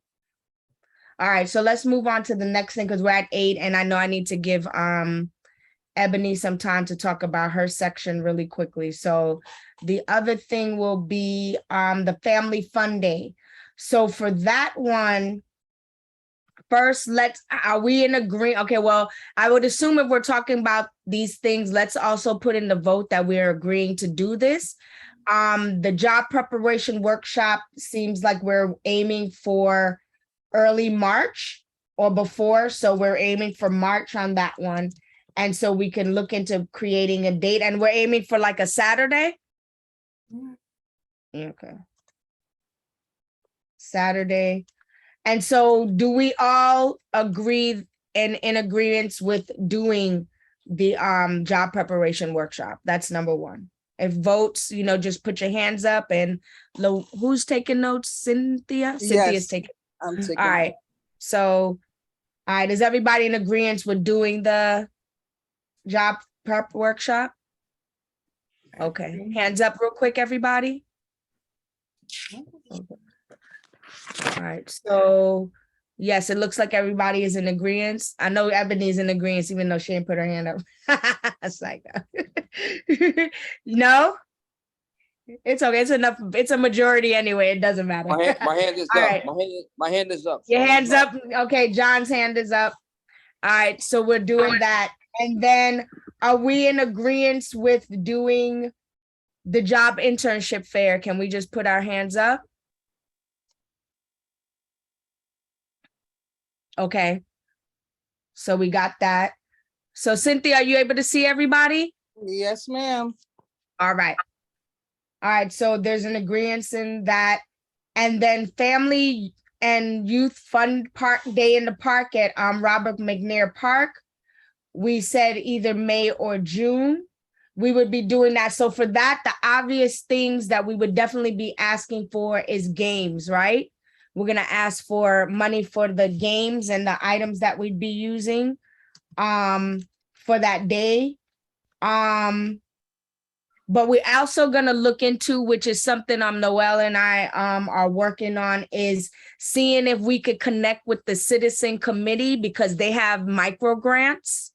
all right, so let's move on to the next thing because we're at 8, and I know I need to give Ebony some time to talk about her section really quickly. So the other thing will be the family fun day. So for that one, first, are we in agreement? Okay, well, I would assume if we're talking about these things, let's also put in the vote that we're agreeing to do this. The job preparation workshop seems like we're aiming for early March or before. So we're aiming for March on that one. And so we can look into creating a date, and we're aiming for like a Saturday. Okay. Saturday. And so do we all agree and in agreement with doing the job preparation workshop? That's number one. If votes, just put your hands up, and who's taking notes? Cynthia? Cynthia's taking. I'm taking. All right. So, all right, is everybody in agreement with doing the job prep workshop? Okay, hands up real quick, everybody. Okay. All right, so yes, it looks like everybody is in agreement. I know Ebony's in agreement, even though she didn't put her hand up. It's like, no, it's okay. It's enough. It's a majority anyway. It doesn't matter. My hand is All up. right. My hand is up. Your hand's up. Okay, John's hand is up. All right, so we're doing that. And then are we in agreement with doing the job internship fair? Can we just put our hands up? Okay. So we got that. So Cynthia, are you able to see everybody? Yes, ma'am. All right. All right, so there's an agreement in that. And then family and youth fun park day in the park at Robert McNair Park. We said either May or June. We would be doing that. So for that, the obvious things that we would definitely be asking for is games, right? We're gonna ask for money for the games and the items that we'd be using for that day. But we're also gonna look into, which is something Noelle and I are working on, is seeing if we could connect with the citizen committee, because they have micro grants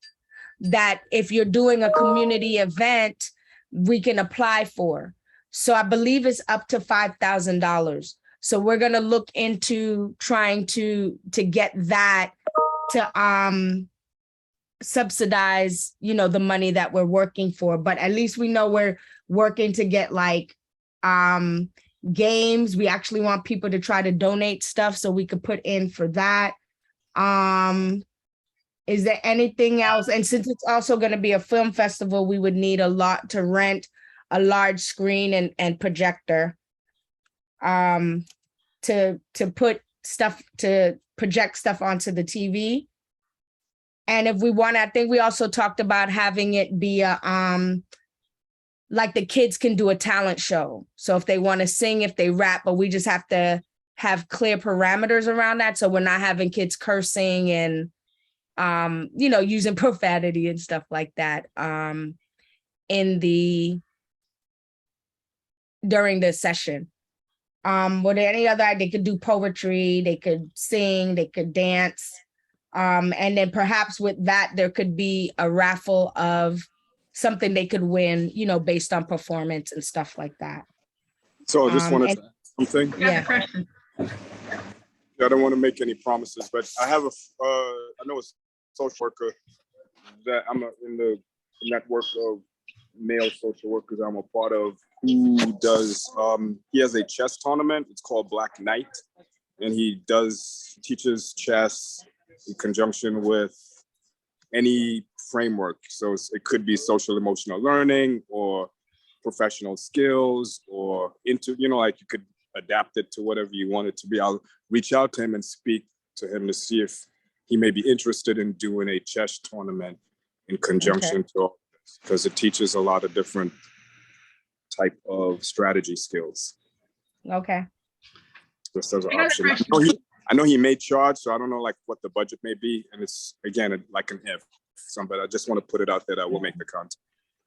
that if you're doing a community event, we can apply for. So I believe it's up to $5,000. So we're gonna look into trying to get that to subsidize, the money that we're working for. But at least we know we're working to get like games. We actually want people to try to donate stuff so we could put in for that. Is there anything else? And since it's also going to be a film festival, we would need a lot to rent a large screen and projector to put stuff, to project stuff onto the TV. And if we want, I think we also talked about having it be a like the kids can do a talent show. So if they want to sing, if they rap, but we just have to have clear parameters around that. So we're not having kids cursing and, you know, using profanity and stuff like that during the session. Were there any other, they could do poetry, they could sing, they could dance. And then perhaps with that, there could be a raffle of something they could win, you know, based on performance and stuff like that. So I just wanted to add something. Yeah. I don't want to make any promises, but I have I know a social worker that I'm in the network of male social workers I'm a part of, who does, he has a chess tournament. It's called Black Knight. And he teaches chess in conjunction with any framework. So it could be social emotional learning or professional skills or like you could adapt it to whatever you want it to be. I'll reach out to him and speak to him to see if he may be interested in doing a chess tournament in conjunction to, because it teaches a lot of different type of strategy skills. Okay. Just as an option. I know he may charge, so I don't know like what the budget may be. And it's again, like an if. But I just want to put it out there that we'll make the content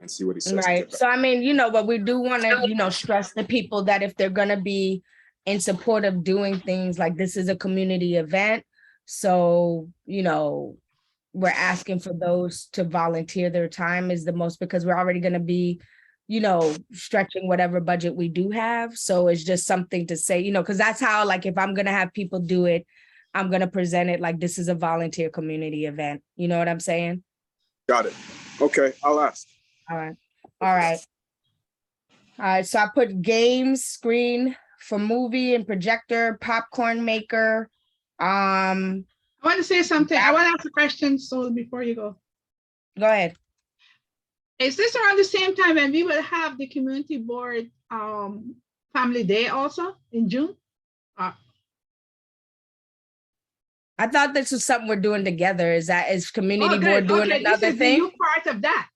and see what he says. Right. So, I mean, you know, but we do want to, you know, stress the people that if they're going to be in support of doing things like this is a community event. So, you know, we're asking for those to volunteer their time is the most, because we're already going to be, you know, stretching whatever budget we do have. So it's just something to say, you know, because that's how, like, if I'm going to have people do it, I'm going to present it like this is a volunteer community event. You know what I'm saying? Got it. Okay, I'll ask. All right. All right. All right. So I put games, screen for movie and projector, popcorn maker. I want to say something. I want to ask a question. So before you go ahead. Is this around the same time when we will have the community board family day also in June? I thought this was something we're doing together. Is community board doing another thing? New part of that.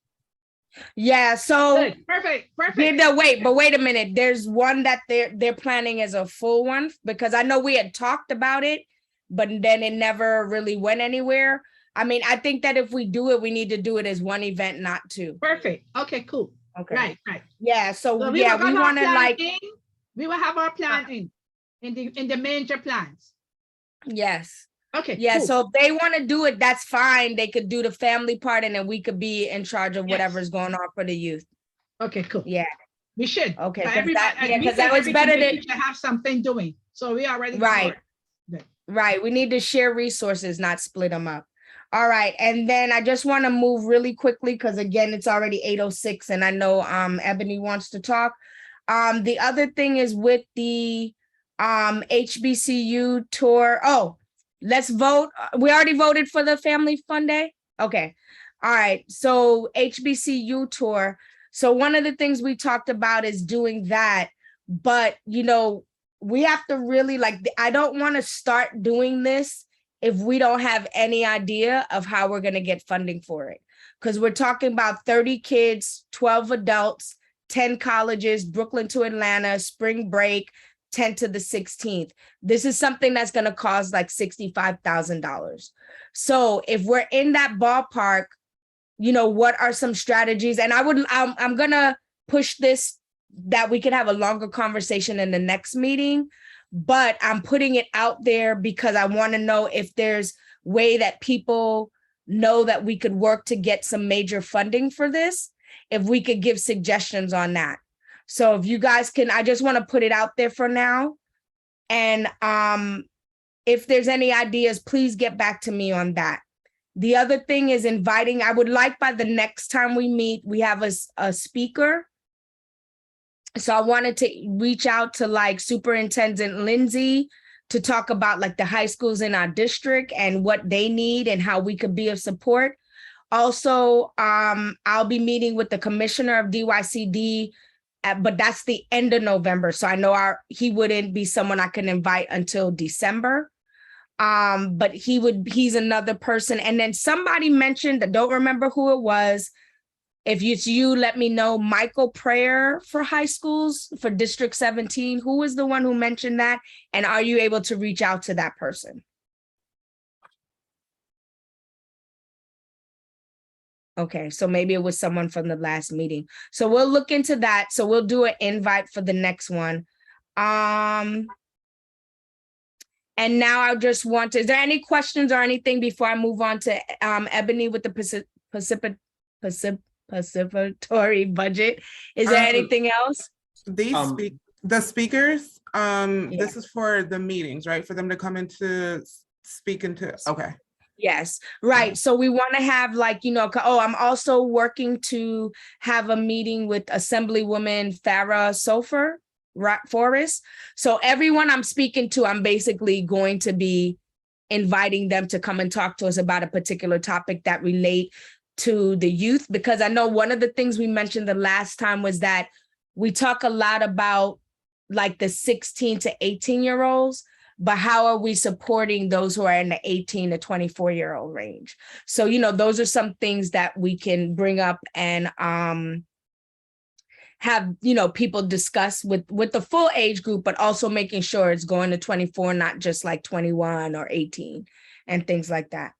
Yeah. So good. Perfect. Wait a minute. There's one that they're planning as a full one, because I know we had talked about it, but then it never really went anywhere. I mean, I think that if we do it, we need to do it as one event, not two. Perfect. Okay, cool. Okay. Right. Yeah. So we want to like. We will have our plan in the major plans. Yes. Okay. Yeah. Cool. So if they want to do it, that's fine. They could do the family part, and then we could be in charge of whatever's going on for the youth. Okay. Cool. Yeah. We should. Okay. Because that was better to have something doing. So we already right. Right. We need to share resources, not split them up. All right. And then I just want to move really quickly, because again, it's already 8:06 and I know Ebony wants to talk. The other thing is with the HBCU tour. Oh, let's vote. We already voted for the Family Fun Day. Okay. All right. So HBCU tour. So one of the things we talked about is doing that, but you know, we have to really I don't want to start doing this if we don't have any idea of how we're going to get funding for it. Because we're talking about 30 kids, 12 adults, 10 colleges, Brooklyn to Atlanta, spring break, 10th to the 16th. This is something that's going to cost like $65,000. So if we're in that ballpark, you know, what are some strategies? And I'm going to push this that we could have a longer conversation in the next meeting, but I'm putting it out there because I want to know if there's way that people know that we could work to get some major funding for this, if we could give suggestions on that. So if you guys can, I just want to put it out there for now. And if there's any ideas, please get back to me on that. The other thing is inviting, I would like by the next time we meet, we have a speaker. So I wanted to reach out to like Superintendent Lindsay to talk about like the high schools in our district and what they need and how we could be of support. Also, I'll be meeting with the commissioner of DYCD, but that's the end of November. So I know he wouldn't be someone I can invite until December. But he's another person. And then somebody mentioned, I don't remember who it was. If it's you, let me know. Michael Prayer for high schools for District 17. Who was the one who mentioned that? And are you able to reach out to that person? Okay, so maybe it was someone from the last meeting. So we'll look into that. So we'll do an invite for the next one. And now I just want to, is there any questions or anything before I move on to Ebony with the participatory budget? Is there anything else? The speakers, Yeah. this is for the meetings, right? For them to come into speak into, okay. Yes, right. So we want to have like, I'm also working to have a meeting with Assemblywoman Farah Sofer Forrest. So everyone I'm speaking to, I'm basically going to be inviting them to come and talk to us about a particular topic that relate to the youth, because I know one of the things we mentioned the last time was that we talk a lot about like the 16 to 18-year-olds, but how are we supporting those who are in the 18 to 24-year-old range? So, those are some things that we can bring up and have, people discuss with the full age group, but also making sure it's going to 24, not just like 21 or 18 and things like that.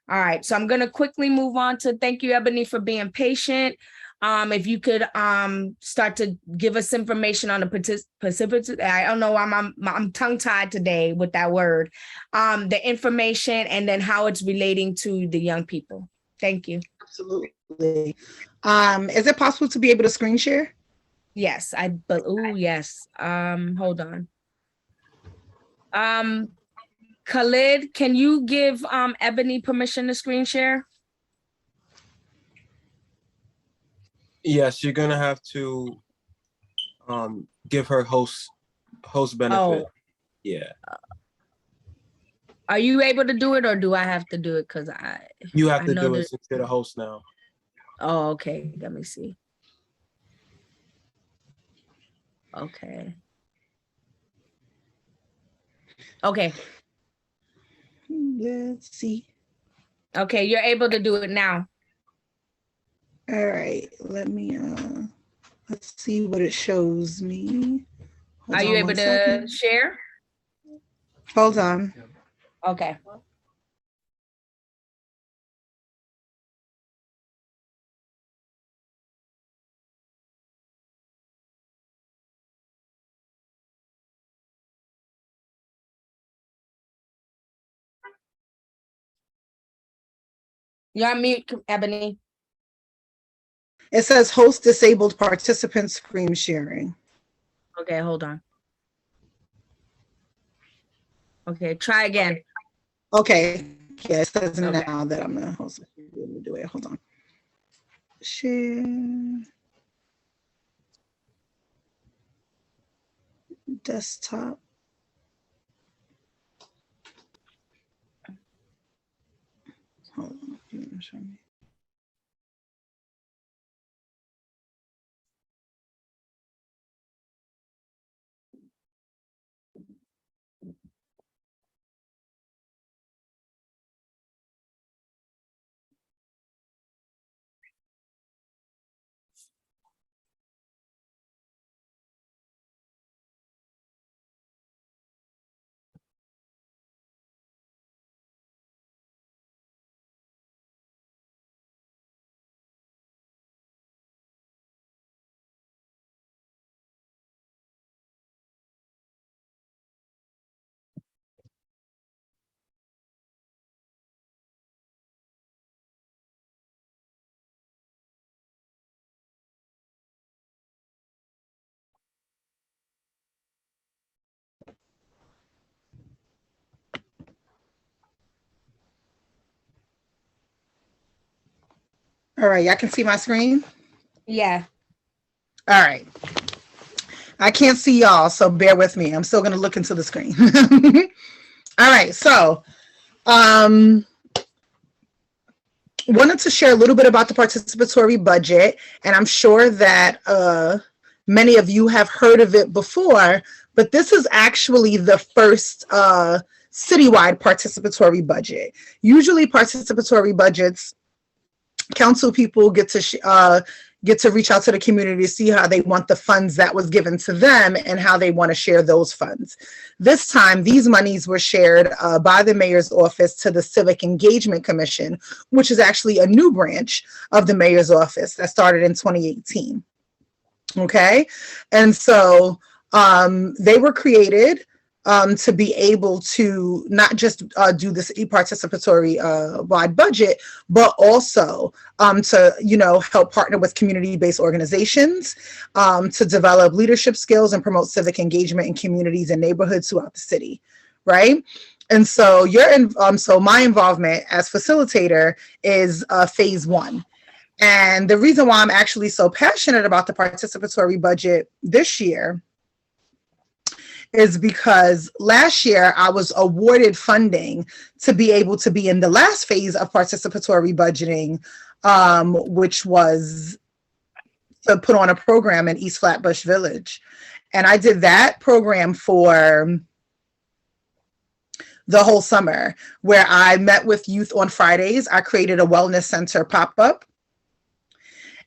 All right, so I'm going to quickly move on to thank you, Ebony, for being patient. If you could start to give us information on the participants. I don't know, I'm tongue-tied today with that word. The information and then how it's relating to the young people. Thank you. Absolutely. Is it possible to be able to screen share? Yes, yes. Hold on. Khalid, can you give Ebony permission to screen share? Yes, you're gonna have to give her host benefit. Oh. Yeah. Are you able to do it or do I have to do it? Because you have to do it since you're the host now. Oh, okay. Let me see. Okay. Okay. Let's see. Okay, you're able to do it now. All right, let me let's see what it shows me. Are you able to share? Hold on. Okay. You're on mute, Ebony. It says host disabled participant screen sharing. Okay, hold on. Okay, try again. Okay. Yeah, it says now that I'm the host. Let me do it. Hold on. Share. Desktop. Hold on. Show me. All right, y'all can see my screen? Yeah. All right. I can't see y'all, so bear with me. I'm still going to look into the screen. All right, so wanted to share a little bit about the participatory budget, and I'm sure that many of you have heard of it before, but this is actually the first citywide participatory budget. Usually participatory budgets, council people get to reach out to the community to see how they want the funds that was given to them and how they want to share those funds. This time, these monies were shared by the mayor's office to the Civic Engagement Commission, which is actually a new branch of the mayor's office that started in 2018. Okay, and so they were created to be able to not just do this participatory wide budget, but also to help partner with community-based organizations to develop leadership skills and promote civic engagement in communities and neighborhoods throughout the city, right? And so so my involvement as facilitator is phase 1. And the reason why I'm actually so passionate about the participatory budget this year is because last year I was awarded funding to be able to be in the last phase of participatory budgeting, which was to put on a program in East Flatbush Village. And I did that program for the whole summer, where I met with youth on Fridays. I created a wellness center pop-up.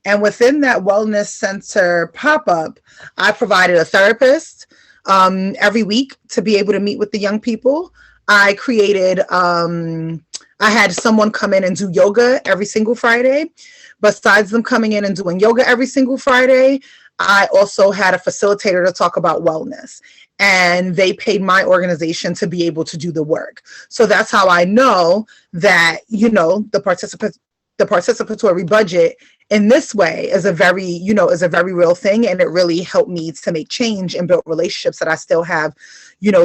And within that wellness center pop-up, I provided a therapist every week to be able to meet with the young people. I created, I had someone come in and do yoga every single Friday. Besides them coming in and doing yoga every single Friday, I also had a facilitator to talk about wellness. And they paid my organization to be able to do the work. So that's how I know that, the participatory budget in this way is a very real thing. And it really helped me to make change and build relationships that I still have,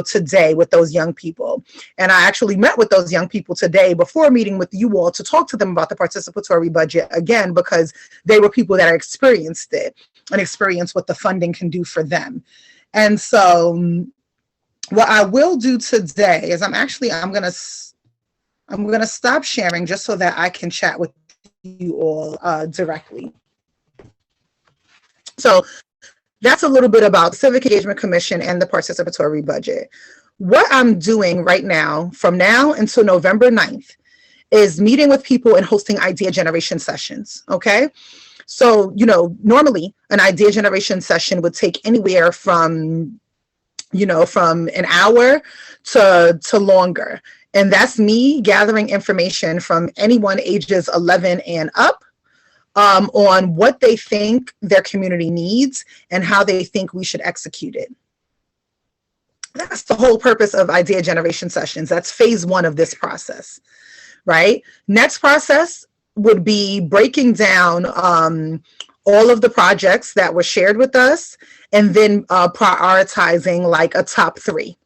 today with those young people. And I actually met with those young people today before meeting with you all to talk to them about the participatory budget again, because they were people that experienced it and experienced what the funding can do for them. And so what I will do today is I'm going to stop sharing just so that I can chat with you all directly. So that's a little bit about the Civic Engagement Commission and the participatory budget. What I'm doing right now, from now until November 9th, is meeting with people and hosting idea generation sessions, okay? So, normally an idea generation session would take anywhere from an hour to longer. And that's me gathering information from anyone ages 11 and up on what they think their community needs and how they think we should execute it. That's the whole purpose of idea generation sessions. That's phase 1 of this process, right? Next process would be breaking down all of the projects that were shared with us and then prioritizing like a top 3.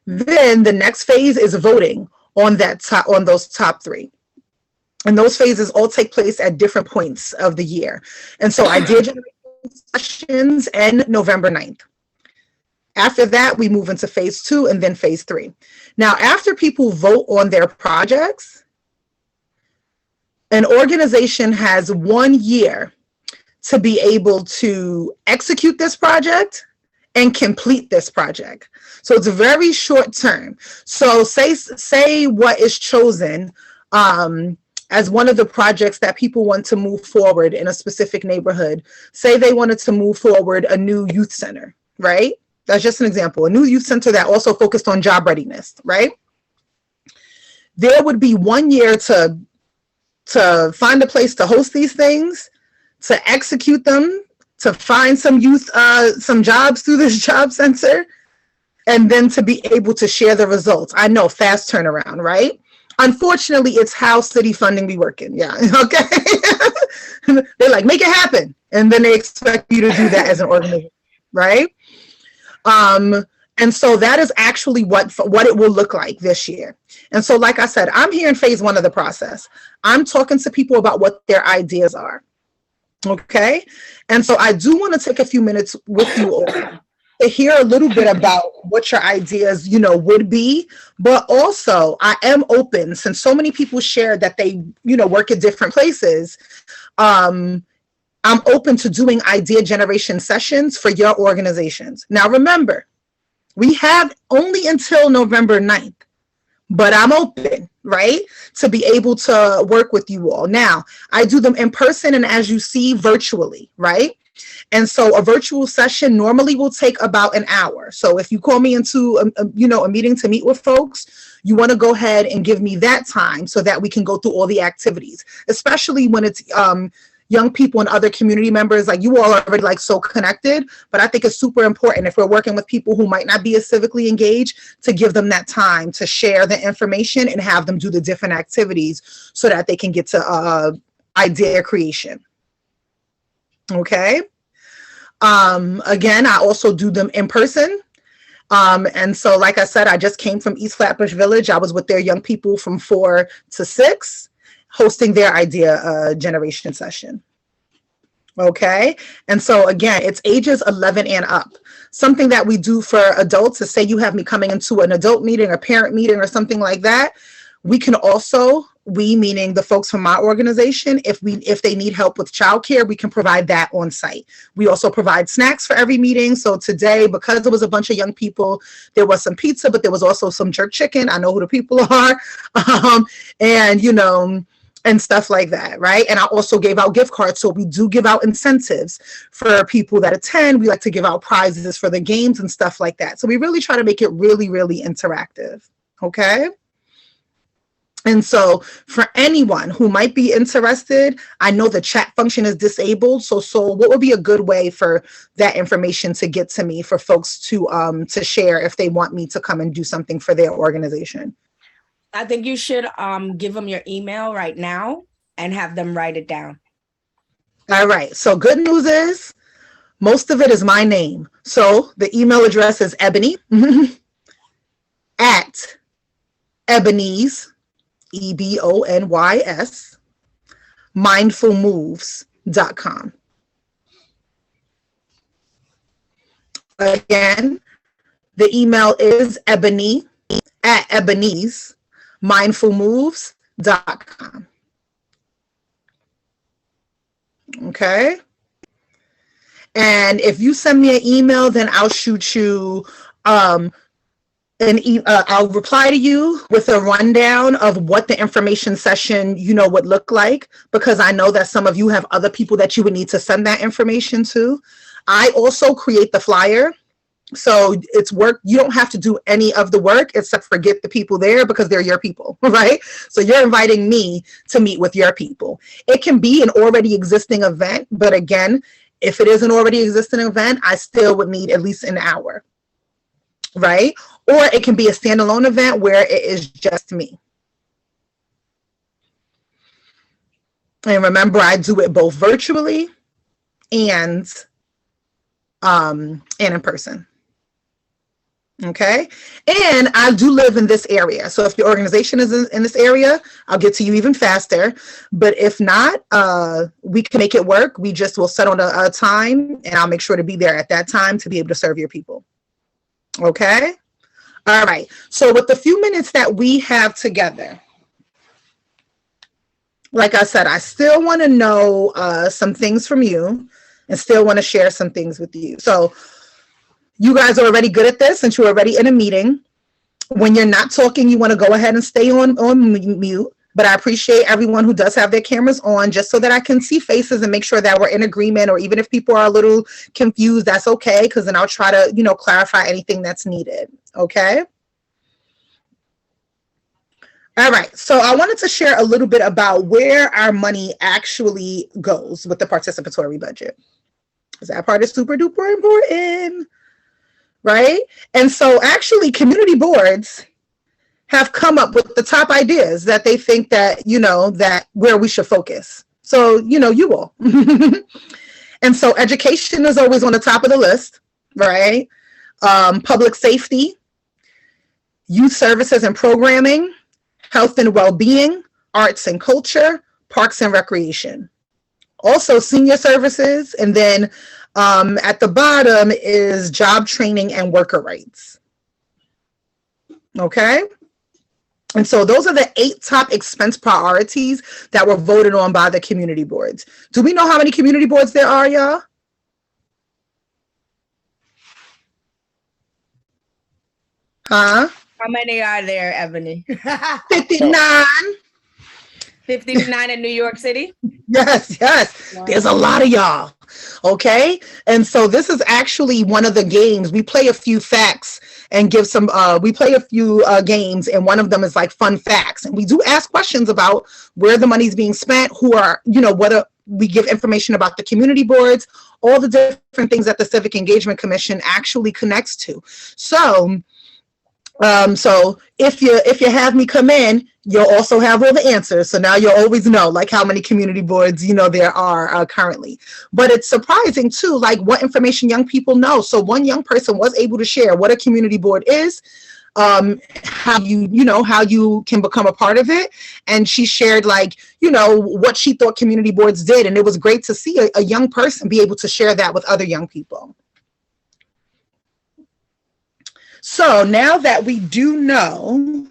Then the next phase is voting on those top 3. And those phases all take place at different points of the year. And so idea generation sessions end November 9th. After that, we move into phase 2 and then phase 3. Now, after people vote on their projects, an organization has 1 year to be able to execute this project and complete this project. So it's a very short term. So say what is chosen as one of the projects that people want to move forward in a specific neighborhood. Say they wanted to move forward a new youth center, right? That's just an example. A new youth center that also focused on job readiness, right? There would be 1 year to find a place to host these things, to execute them, to find some youth, some jobs through this job center, and then to be able to share the results. I know, fast turnaround, right? Unfortunately, it's how city funding be working. Yeah, okay. They're like, make it happen. And then they expect you to do that as an organization, right? And so that is actually what it will look like this year. And so, like I said, I'm here in phase 1 of the process. I'm talking to people about what their ideas are. Okay. And so I do want to take a few minutes with you all to hear a little bit about what your ideas, would be. But also I am open, since so many people shared that they, work at different places. I'm open to doing idea generation sessions for your organizations. Now, remember, we have only until November 9th, but I'm open, right, to be able to work with you all. Now, I do them in person and, as you see, virtually, right? And so a virtual session normally will take about an hour. So if you call me into a meeting to meet with folks, you want to go ahead and give me that time so that we can go through all the activities, especially when it's young people and other community members. Like, you all are already like so connected, but I think it's super important, if we're working with people who might not be as civically engaged, to give them that time to share the information and have them do the different activities so that they can get to idea creation. Okay. Again, I also do them in person. And so, like I said, I just came from East Flatbush Village. I was with their young people from 4 to 6, hosting their idea generation session. Okay. And so again, it's ages 11 and up. Something that we do for adults is, say you have me coming into an adult meeting, a parent meeting, or something like that. We can also, we meaning the folks from my organization, if they need help with childcare, we can provide that on site. We also provide snacks for every meeting. So today, because there was a bunch of young people, there was some pizza, but there was also some jerk chicken. I know who the people are. And stuff like that, right? And I also gave out gift cards. So we do give out incentives for people that attend. We like to give out prizes for the games and stuff like that. So we really try to make it really, really interactive, okay? And so for anyone who might be interested, I know the chat function is disabled. So what would be a good way for that information to get to me, for folks to share if they want me to come and do something for their organization? I think you should give them your email right now and have them write it down. All right. So good news is most of it is my name. So the email address is Ebony at Ebony's, EBONYS, mindfulmoves.com. Again, the email is Ebony at Ebony's, mindfulmoves.com. Okay. And if you send me an email, then I'll shoot you I'll reply to you with a rundown of what the information session, would look like, because I know that some of you have other people that you would need to send that information to. I also create the flyer. So it's work. You don't have to do any of the work except for get the people there, because they're your people, right? So you're inviting me to meet with your people. It can be an already existing event, but again, if it is an already existing event, I still would need at least an hour, right? Or it can be a standalone event where it is just me. And remember, I do it both virtually and in person. Okay. And I do live in this area. So if your organization is in this area, I'll get to you even faster. But if not, we can make it work. We just will set on a time, and I'll make sure to be there at that time to be able to serve your people. Okay. All right. So with the few minutes that we have together, like I said, I still want to know some things from you and still want to share some things with you. So you guys are already good at this since you're already in a meeting. When you're not talking, you want to go ahead and stay on mute. But I appreciate everyone who does have their cameras on, just so that I can see faces and make sure that we're in agreement. Or even if people are a little confused, that's okay, because then I'll try to, clarify anything that's needed. Okay. All right. So I wanted to share a little bit about where our money actually goes with the participatory budget, because that part is super duper important. Right? And so actually community boards have come up with the top ideas that they think that, that where we should focus. So, you all. And so education is always on the top of the list, right? Public safety, youth services and programming, health and well-being, arts and culture, parks and recreation. Also senior services, and then at the bottom is job training and worker rights. Okay. And so those are the 8 top expense priorities that were voted on by the community boards. Do we know how many community boards there are, y'all? Huh? How many are there, Ebony? 59. 59 in New York City? Yes, yes. There's a lot of y'all. Okay. And so this is actually one of the games. We play a few facts and give some, we play a few games, and one of them is like fun facts. And we do ask questions about where the money's being spent, who are, you know, we give information about the community boards, all the different things that the Civic Engagement Commission actually connects to. So, if you have me come in, you'll also have all the answers. So now you'll always know like how many community boards, you know, there are currently. But it's surprising too, like what information young people know. So one young person was able to share what a community board is, how you can become a part of it. And she shared like, you know, what she thought community boards did. And it was great to see a young person be able to share that with other young people. So now that we do know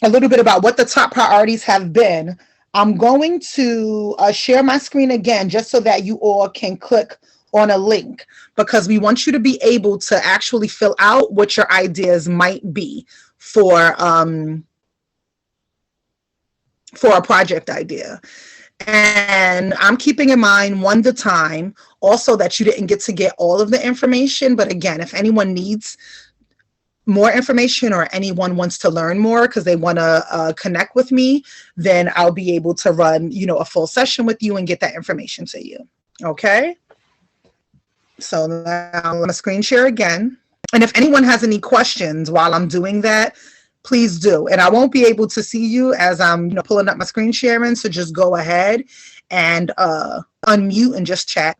a little bit about what the top priorities have been, I'm going to share my screen again just so that you all can click on a link, because we want you to be able to actually fill out what your ideas might be for a project idea. And I'm keeping in mind one at a time, also that you didn't get to get all of the information. But again, if anyone needs more information or anyone wants to learn more because they want to connect with me, then I'll be able to run, you know, a full session with you and get that information to you. Okay. So now I'm going to screen share again. And if anyone has any questions while I'm doing that, please do. And I won't be able to see you as I'm, you know, pulling up my screen sharing. So just go ahead and unmute and just chat.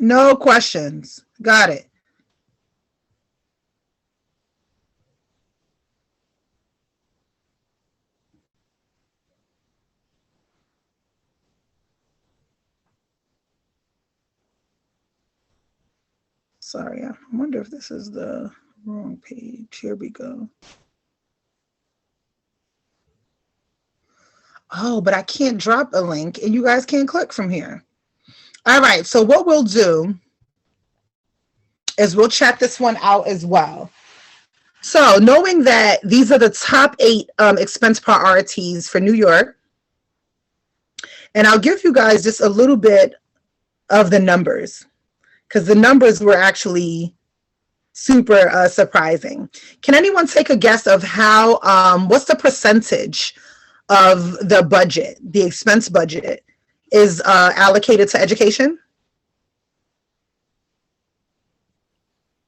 No questions. Got it. Sorry, I wonder if this is the wrong page. Here we go. Oh, but I can't drop a link and you guys can't click from here. All right, so what we'll do is we'll chat this one out as well. So knowing that these are the top 8 expense priorities for New York, and I'll give you guys just a little bit of the numbers, because the numbers were actually super surprising. Can anyone take a guess of how, what's the percentage of the budget, the expense budget, is allocated to education?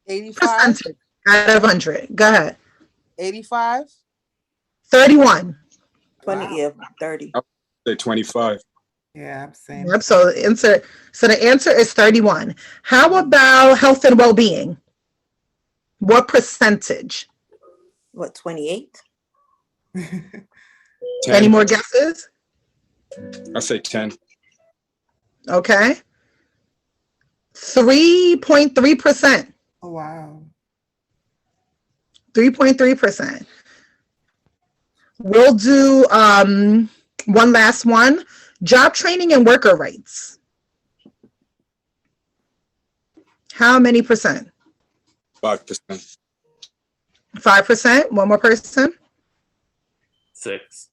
85? Percentage out of 100. Go ahead. 85? 31. 20, yeah, 30. Say 25. Yeah, same. Yep, so the answer is 31. How about health and well-being? What percentage? What, 28? 10. Any more guesses? I say 10. Okay. 3.3%. Oh, wow. 3.3%. We'll do one last one. Job training and worker rights. How many percent? 5%. 5%. One more person. 6.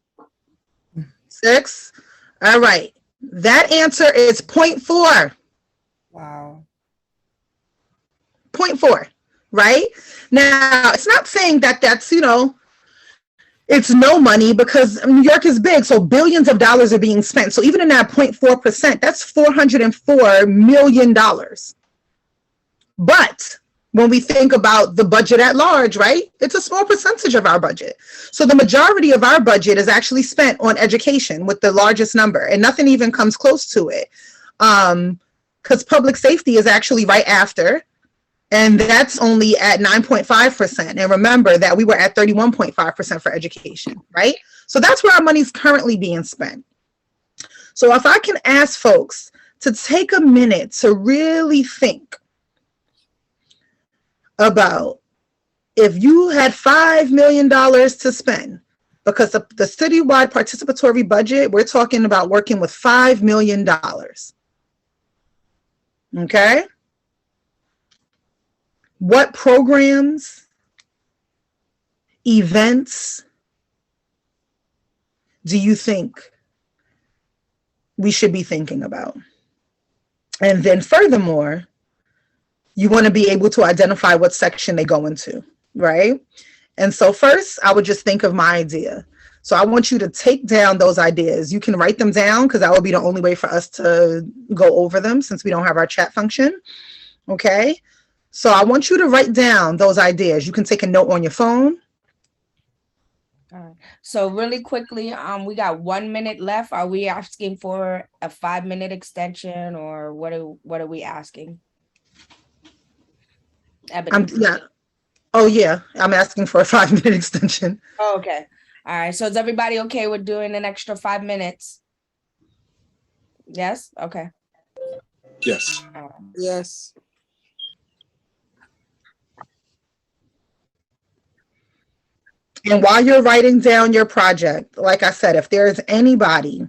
6. All right. That answer is 0.4. Wow. 0.4, right? Now, it's not saying that that's, you know, it's no money, because New York is big, so billions of dollars are being spent. So even in that 0.4%, that's $404 million. But when we think about the budget at large, right, it's a small percentage of our budget. So the majority of our budget is actually spent on education with the largest number, and nothing even comes close to it. Because public safety is actually right after, and that's only at 9.5%. And remember that we were at 31.5% for education, right? So that's where our money's currently being spent. So if I can ask folks to take a minute to really think about if you had $5 million to spend, because the citywide participatory budget, we're talking about working with $5 million. Okay? What programs, events do you think we should be thinking about? And then furthermore, you want to be able to identify what section they go into, right? And so first, I would just think of my idea. So I want you to take down those ideas. You can write them down because that will be the only way for us to go over them since we don't have our chat function, okay? So I want you to write down those ideas. You can take a note on your phone. All right. So really quickly, we got 1 minute left. Are we asking for a 5-minute extension, or what are we asking? Yeah. Oh yeah, I'm asking for a 5-minute extension. Oh, okay. All right. So is everybody okay with doing an extra 5 minutes? Yes. Okay. Yes. Yes. And while you're writing down your project, like I said, if there's anybody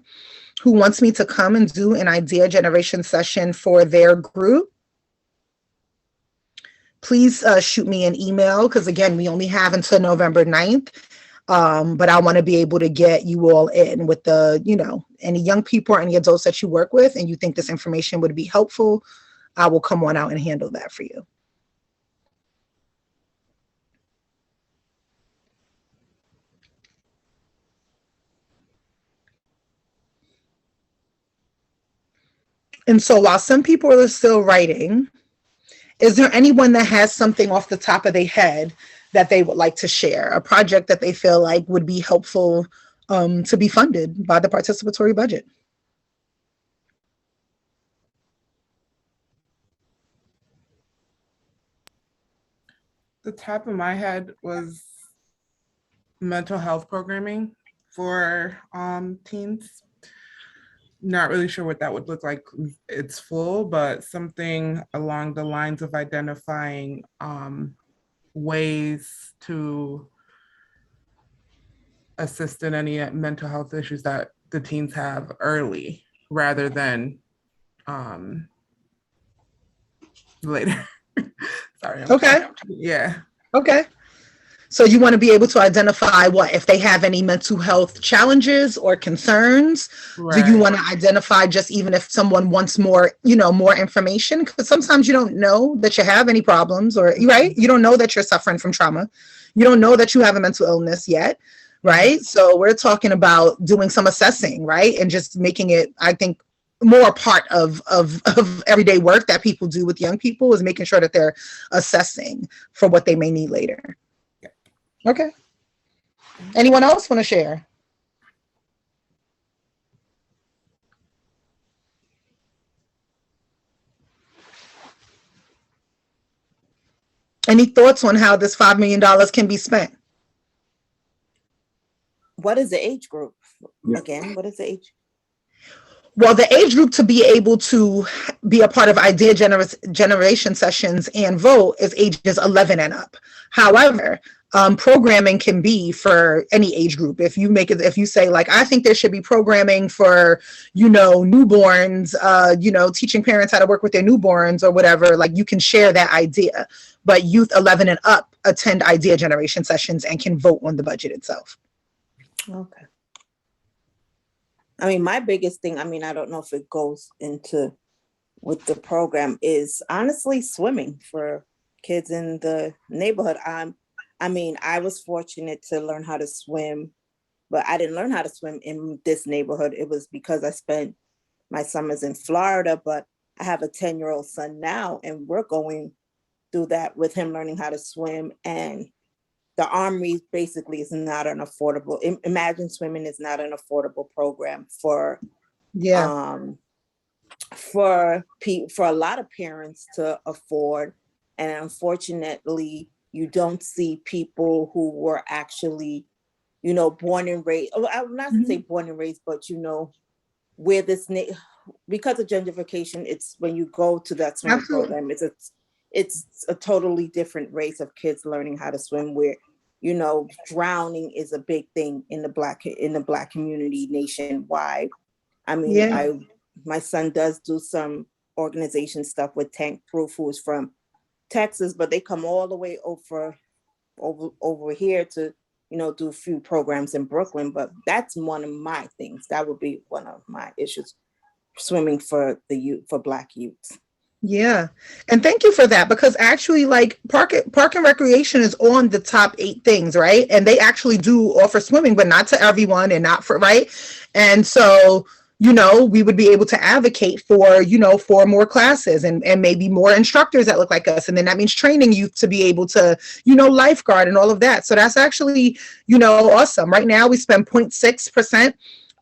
who wants me to come and do an idea generation session for their group, please shoot me an email, because again, we only have until November 9th. But I want to be able to get you all in with the, any young people or any adults that you work with and you think this information would be helpful, I will come on out and handle that for you. And so while some people are still writing, is there anyone that has something off the top of their head that they would like to share, a project that they feel like would be helpful to be funded by the participatory budget? The top of my head was mental health programming for teens. Not really sure what that would look like. It's full, but something along the lines of identifying ways to assist in any mental health issues that the teens have early rather than later. Sorry. Okay. Yeah. Okay. So you want to be able to identify what, if they have any mental health challenges or concerns? Right. Do you want to identify just even if someone wants more, more information? Because sometimes you don't know that you have any problems, or right? You don't know that you're suffering from trauma. You don't know that you have a mental illness yet, right? So we're talking about doing some assessing, right? And just making it, I think, more a part of everyday work that people do with young people is making sure that they're assessing for what they may need later. Okay. Anyone else want to share? Any thoughts on how this $5 million can be spent? What is the age group? Again, what is the age? Well, the age group to be able to be a part of idea generation sessions and vote is ages 11 and up. However, programming can be for any age group. If you say like, I think there should be programming for, newborns, teaching parents how to work with their newborns or whatever, like you can share that idea. But youth 11 and up attend idea generation sessions and can vote on the budget itself. Okay. I mean, my biggest thing, I don't know if it goes into with the program, is honestly swimming for kids in the neighborhood. I was fortunate to learn how to swim, but I didn't learn how to swim in this neighborhood. It was because I spent my summers in Florida, but I have a 10-year-old son now, and we're going do that with him learning how to swim. And the Armory basically is not an affordable, Imagine Swimming is not an affordable program for for a lot of parents to afford. And unfortunately, you don't see people who were actually, born and raised, I would not say born and raised, but where because of gentrification, it's when you go to that swimming program, it's a totally different race of kids learning how to swim, where drowning is a big thing in the black community nationwide. I mean, my son does do some organization stuff with Tank Proof, who is from Texas, but they come all the way over here to do a few programs in Brooklyn. But that's one of my things. That would be one of my issues, swimming for the youth, for Black youths. Yeah. And thank you for that, because actually, like, park and recreation is on the top 8 things, right? And they actually do offer swimming, but not to everyone, and not for, right? And so, we would be able to advocate for, for more classes and maybe more instructors that look like us. And then that means training youth to be able to, lifeguard and all of that. So that's actually, awesome. Right now we spend 0.6%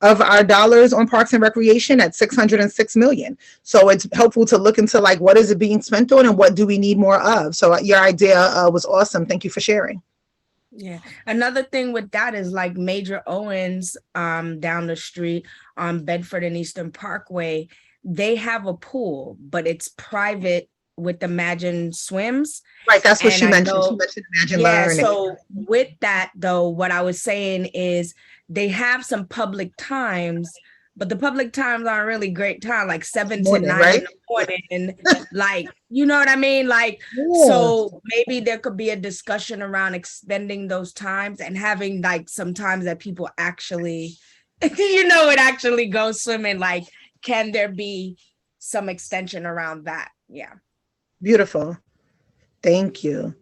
of our dollars on parks and recreation at $606 million. So it's helpful to look into, like, what is it being spent on and what do we need more of? So your idea was awesome. Thank you for sharing. Yeah. Another thing with that is, like, Major Owens down the street on Bedford and Eastern Parkway, they have a pool, but it's private with Imagine Swims. Right. That's what she mentioned. She mentioned Imagine Learn. So with that, though, what I was saying is they have some public times, but the public times aren't really great time, like 7 to 9 in the morning. Like, you know what I mean? Like, so maybe there could be a discussion around extending those times and having, like, some times that people actually, it actually go swimming. Like, can there be some extension around that? Yeah. Beautiful. Thank you.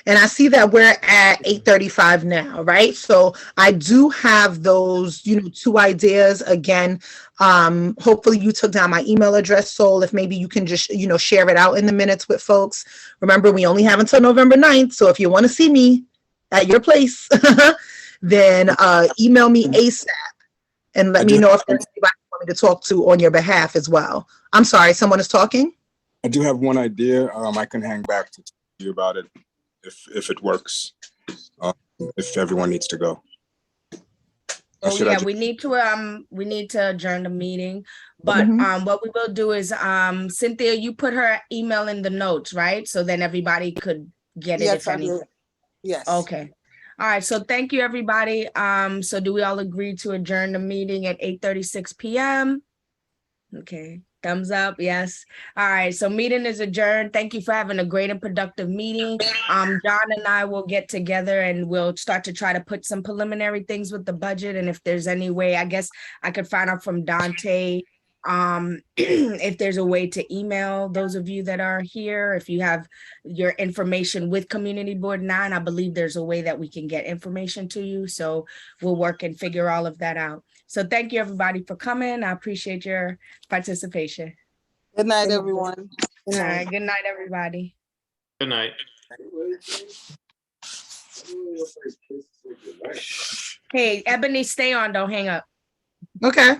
And I see that we're at 8:35 now, right? So I do have those, 2 ideas. Again, hopefully you took down my email address, Sol. If maybe you can just, share it out in the minutes with folks. Remember, we only have until November 9th. So if you want to see me at your place, then email me ASAP and let me know if there's anybody you want me to talk to on your behalf as well. I'm sorry, someone is talking? I do have one idea. I can hang back to tell you about it if it works, if everyone needs to go. We need to adjourn the meeting, but what we will do is, Cynthia, you put her email in the notes, right? So then everybody could get it. Yes, if I anything. did. Yes. Okay. All right. So thank you, everybody. So do we all agree to adjourn the meeting at 8:36 p.m.? Okay. Thumbs up. Yes. All right. So meeting is adjourned. Thank you for having a great and productive meeting. John and I will get together and we'll start to try to put some preliminary things with the budget. And if there's any way, I guess I could find out from Dante if there's a way to email those of you that are here. If you have your information with Community Board 9, I believe there's a way that we can get information to you. So we'll work and figure all of that out. So thank you, everybody, for coming. I appreciate your participation. Good night, everyone. All right. Good night, everybody. Good night. Hey, Ebony, stay on. Don't hang up. Okay.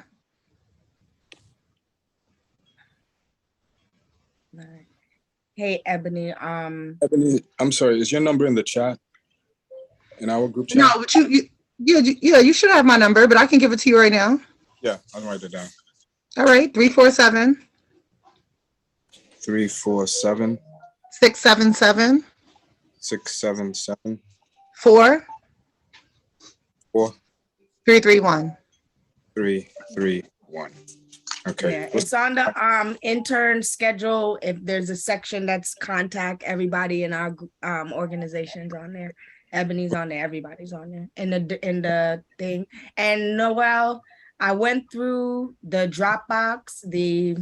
Hey, Ebony. Ebony, I'm sorry. Is your number in the chat? In our group chat? No, but you should have my number, but I can give it to you right now. Yeah, I'll write it down. All right, 347 347 677 677 4 4 331. 331. Okay. Yeah, it's on the intern schedule. If there's a section that's contact everybody in our organizations on there. Ebony's on there, everybody's on there in the thing. And Noel, I went through the Dropbox, the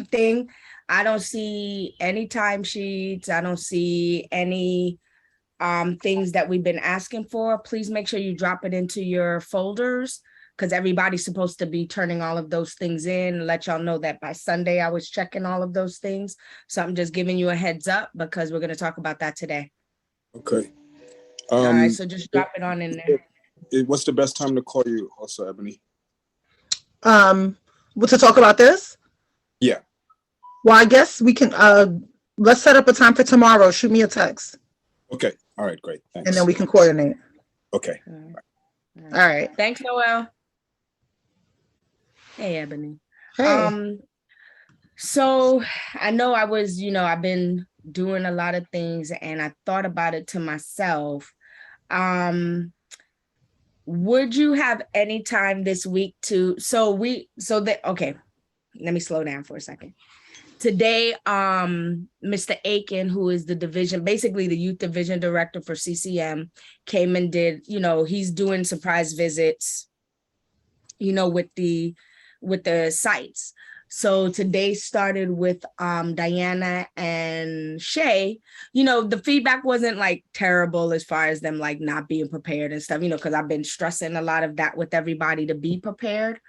thing. I don't see any timesheets. I don't see any things that we've been asking for. Please make sure you drop it into your folders because everybody's supposed to be turning all of those things in. Let y'all know that by Sunday, I was checking all of those things. So I'm just giving you a heads up because we're going to talk about that today. Okay. All right, so just drop it on in there. What's the best time to call you also, Ebony? What, to talk about this? Yeah. Well, I guess we can, let's set up a time for tomorrow. Shoot me a text Okay. All right, great. Thanks. and then we can coordinate. Okay. All right. Thanks, Noel. Hey, Ebony. Hey. So I know I was, I've been doing a lot of things and I thought about it to myself. Would you have any time this week okay, let me slow down for a second. Today, Mr. Aiken, who is basically the youth division director for CCM, came and did, he's doing surprise visits, with the sites. So today started with Diana and Shay. The feedback wasn't like terrible as far as them like not being prepared and stuff, because I've been stressing a lot of that with everybody to be prepared.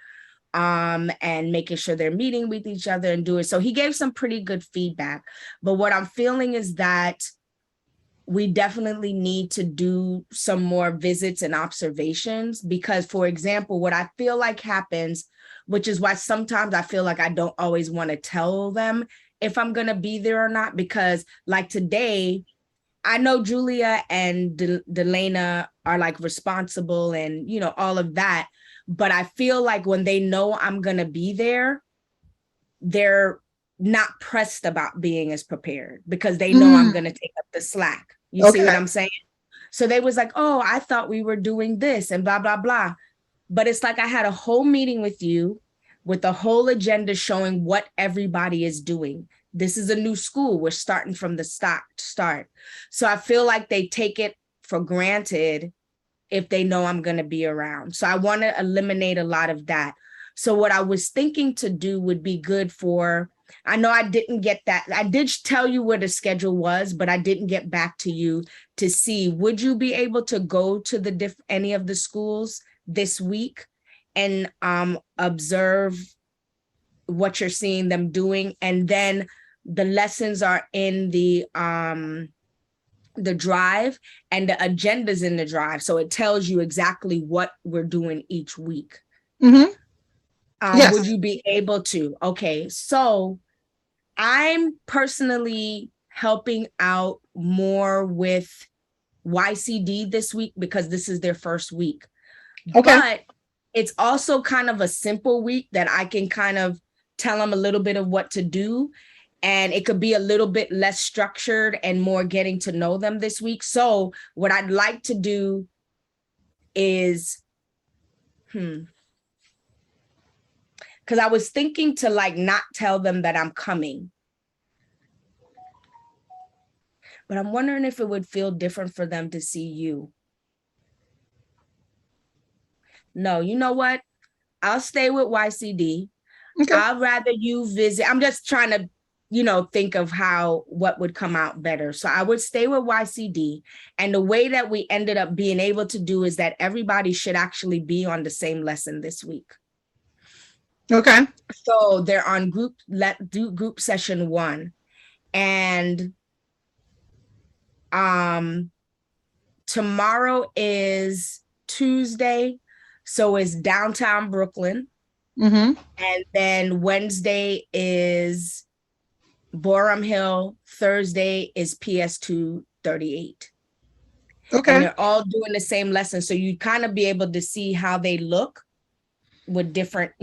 And making sure they're meeting with each other and doing. So he gave some pretty good feedback. But what I'm feeling is that we definitely need to do some more visits and observations because, for example, what I feel like happens, which is why sometimes I feel like I don't always want to tell them if I'm going to be there or not, because like today, I know Julia and Delana are like responsible and, all of that. But I feel like when they know I'm going to be there, they're not pressed about being as prepared because they know I'm going to take up the slack. You see what I'm saying? So they was like, oh, I thought we were doing this and blah, blah, blah. But it's like I had a whole meeting with you with a whole agenda showing what everybody is doing. This is a new school. We're starting from the start. So I feel like they take it for granted if they know I'm going to be around. So I want to eliminate a lot of that. So what I was thinking to do would be good for, I know I didn't get that. I did tell you what the schedule was, but I didn't get back to you to see, would you be able to go to any of the schools this week and observe what you're seeing them doing? And then the lessons are in the drive and the agendas in the drive. So it tells you exactly what we're doing each week. Mm-hmm. Yes. Would you be able to? Okay. So I'm personally helping out more with YCD this week because this is their first week. Okay. But it's also kind of a simple week that I can kind of tell them a little bit of what to do. And it could be a little bit less structured and more getting to know them this week. So what I'd like to do is, because I was thinking to like not tell them that I'm coming. But I'm wondering if it would feel different for them to see you. No, you know what? I'll stay with YCD. Okay. I'd rather you visit. I'm just trying to think of what would come out better. So I would stay with YCD. And the way that we ended up being able to do is that everybody should actually be on the same lesson this week. Okay. So they're on group session 1. And tomorrow is Tuesday. So it's downtown Brooklyn. Mm-hmm. And then Wednesday is Borum Hill. Thursday is PS 238. Okay. And they're all doing the same lesson. So you kind of be able to see how they look with different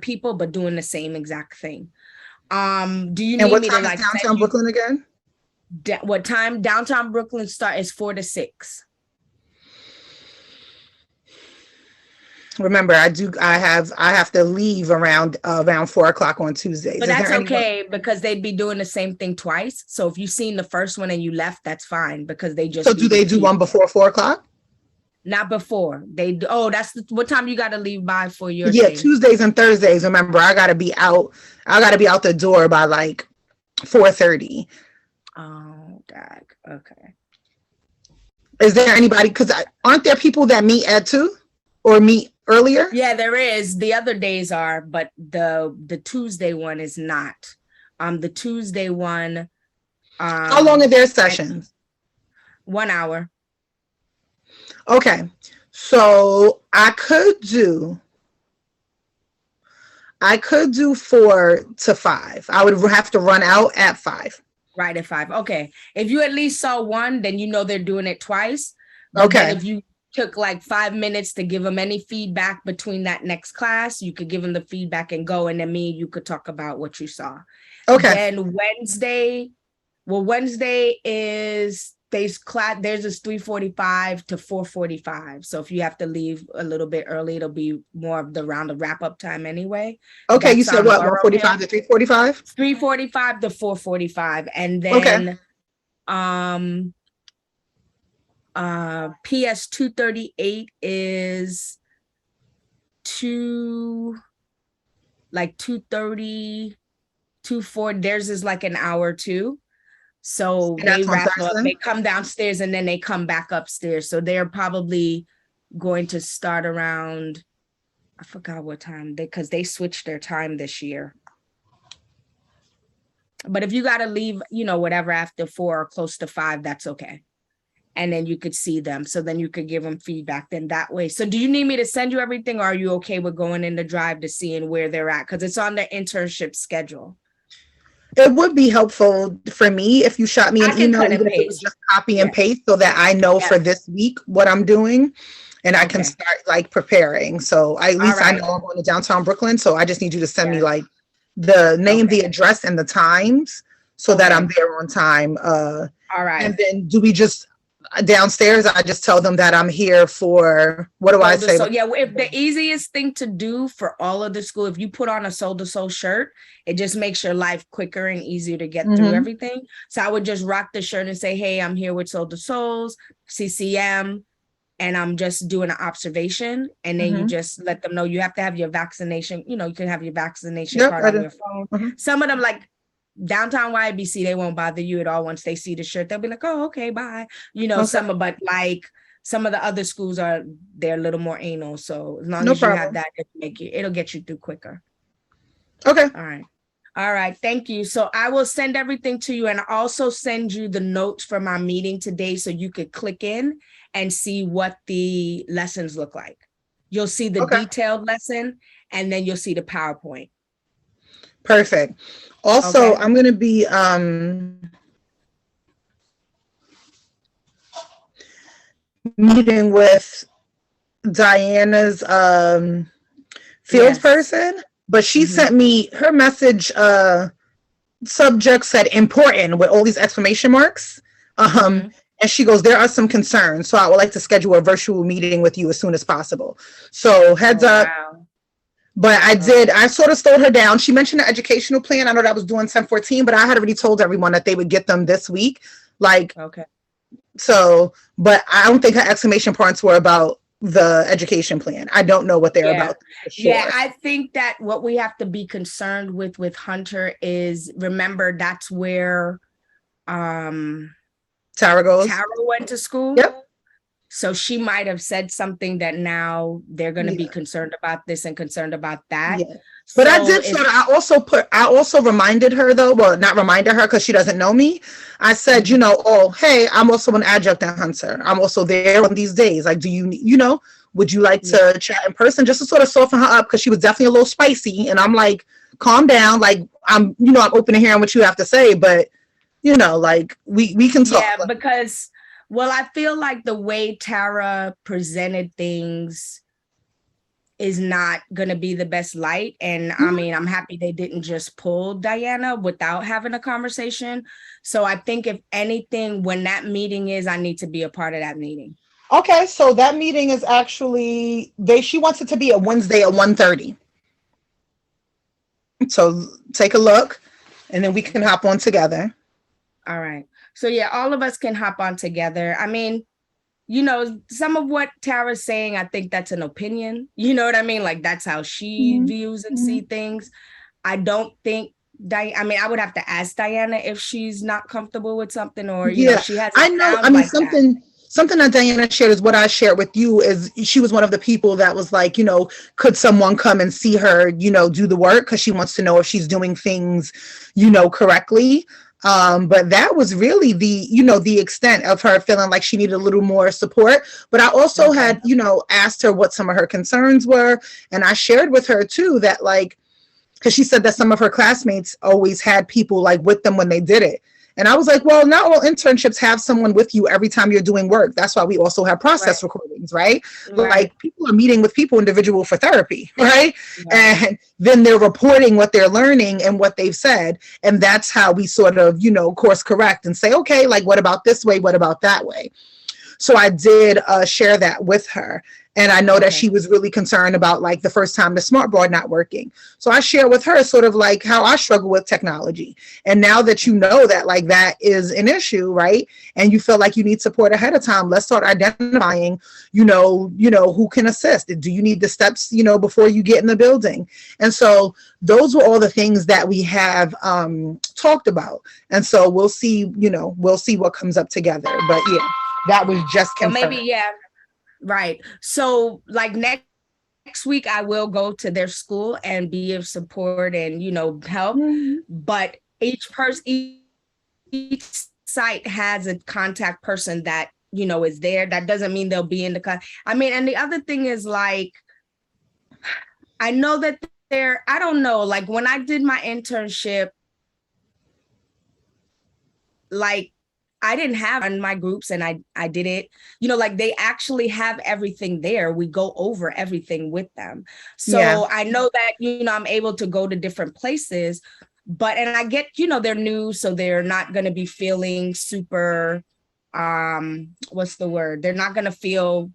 people, but doing the same exact thing. Do you need me to like downtown Brooklyn again? What time downtown Brooklyn is 4 to 6? Remember, I have to leave around 4:00 on Tuesdays. But that's okay because they'd be doing the same thing twice. So if you've seen the first one and you left, that's fine because they just. So do they do one before 4:00? Not before they do. Oh, what time you got to leave by for your. Yeah, thing? Tuesdays and Thursdays. Remember, I got to be out the door by like 4:30. Oh, dag. Okay. Is there anybody? Because aren't there people that meet at 2 or meet earlier? Yeah, there is. The other days are, but the Tuesday one is not. The Tuesday one. How long are their sessions? 1 hour. Okay, so I could do 4 to 5. I would have to run out at 5. Right, at 5. Okay. If you at least saw one, then you know they're doing it twice. But then Okay. if you took like 5 minutes to give them any feedback between that next class, you could give them the feedback and go, and then you could talk about what you saw. Okay. Then Wednesday is theirs is 3:45 to 4:45. So if you have to leave a little bit early, it'll be more of the round of wrap up time anyway. Okay, you That's said on what, Borough 145 Hill. to 345? 3:45 to 4:45, and Okay. then PS 238 is 2:30, 2:40. Theirs is like an hour too. So And that's they on wrap up, Thursday? they come downstairs and then they come back upstairs. So they're probably going to start around, I forgot what time, because they switched their time this year. But if you got to leave, whatever after 4 or close to 5, that's okay. And then you could see them. So then you could give them feedback then that way. So do you need me to send you everything, or are you okay with going in the drive to seeing where they're at? Because it's on their internship schedule. It would be helpful for me if you shot me I an can email, cut and even if it was paste. just copy and Yeah. paste, so that I know Yeah. for this week what I'm doing, and I can Okay. start like preparing. So at least I right. know I'm going to downtown Brooklyn. So I just need you to send me Yeah. like the name, Okay. the address, and the times, so that Okay. I'm there on time. All right. And then do we just downstairs? I just tell them that I'm here for, what do I say? So yeah, if the easiest thing to do for all of the school, if you put on a Soul to Soul shirt, it just makes your life quicker and easier to get through Mhm. everything. So I would just rock the shirt and say, hey, I'm here with Soul to Souls, CCM, and I'm just doing an observation. And then you just let them know you have to have your vaccination. You can have your vaccination Yep, card I on do. your phone. Mhm. Some of them, like downtown YBC, they won't bother you at all. Once they see the shirt, they'll be like, oh, okay, bye. Okay. But like some of the other schools they're a little more anal. So as long No as you have problem. that, it'll get you through quicker. Okay. All right. Thank you. So I will send everything to you, and also send you the notes from our meeting today, so you could click in and see what the lessons look like. You'll see the Okay. detailed lesson, and then you'll see the PowerPoint. Perfect. Also, Okay. I'm going to be meeting with Diana's field Yes. person, but she Mhm. sent me her message. Subject said important with all these exclamation marks. Mhm. And she goes, there are some concerns, so I would like to schedule a virtual meeting with you as soon as possible. So heads up. Wow. But I sort of slowed her down. She mentioned the educational plan. I know that was doing 1014, but I had already told everyone that they would get them this week. Okay. So, but I don't think her exclamation points were about the education plan. I don't know what they're Yeah. about for sure. Yeah, I think that what we have to be concerned with Hunter is, remember, that's where Tara goes. Tara went to school. Yep. So she might have said something that now they're going to be Yeah. concerned about this and concerned about that. Yeah. But I So did if- sort of, I also reminded her though, well, not reminded her because she doesn't know me. I said, oh, hey, I'm also an adjunct at Hunter. I'm also there on these days. Like, do you, would you like to chat in person, just to sort of soften her up? Because she was definitely a little spicy. And I'm like, calm down. Like, I'm open to hearing what you have to say, but like we can talk. Yeah, because, well, I feel like the way Tara presented things is not going to be the best light. And I mean, I'm happy they didn't just pull Diana without having a conversation. So I think if anything, when that meeting is, I need to be a part of that meeting. Okay, so that meeting is actually, she wants it to be a Wednesday at 1:30. So take a look and then we can hop on together. All right. So yeah, all of us can hop on together. I mean, some of what Tara's saying, I think that's an opinion. You know what I mean? Like, that's how she views and see things. I don't think I would have to ask Diana if she's not comfortable with something, or she has. I know. I mean, something that Diana shared is what I shared with you. Is she was one of the people that was like, could someone come and see her, do the work, because she wants to know if she's doing things, correctly. But that was really the extent of her feeling like she needed a little more support. But I also had, asked her what some of her concerns were. And I shared with her too that, like, because she said that some of her classmates always had people like with them when they did it. And I was like, well, not all internships have someone with you every time you're doing work. That's why we also have process recordings, right? Like, people are meeting with people individual for therapy, right? And then they're reporting what they're learning and what they've said. And that's how we sort of, course correct and say, okay, like, what about this way? What about that way? So I did share that with her. And I know that she was really concerned about, like, the first time the smartboard not working. So I share with her sort of like how I struggle with technology. And now that you know that, like, that is an issue, right? And you feel like you need support ahead of time, let's start identifying, who can assist. Do you need the steps, before you get in the building? And so those were all the things that we have talked about. And so we'll see what comes up together. But yeah, that was just confirmed. Maybe, yeah. Right. So, like, next week, I will go to their school and be of support and, help. But each site has a contact person that, is there. That doesn't mean they'll be in the and the other thing is, like, I know that I don't know, like, when I did my internship, like, I didn't have in my groups and I did it, like, they actually have everything there. We go over everything with them. So I know that, I'm able to go to different places, and I get, they're new, so they're not going to be feeling super, what's the word? They're not going to feel,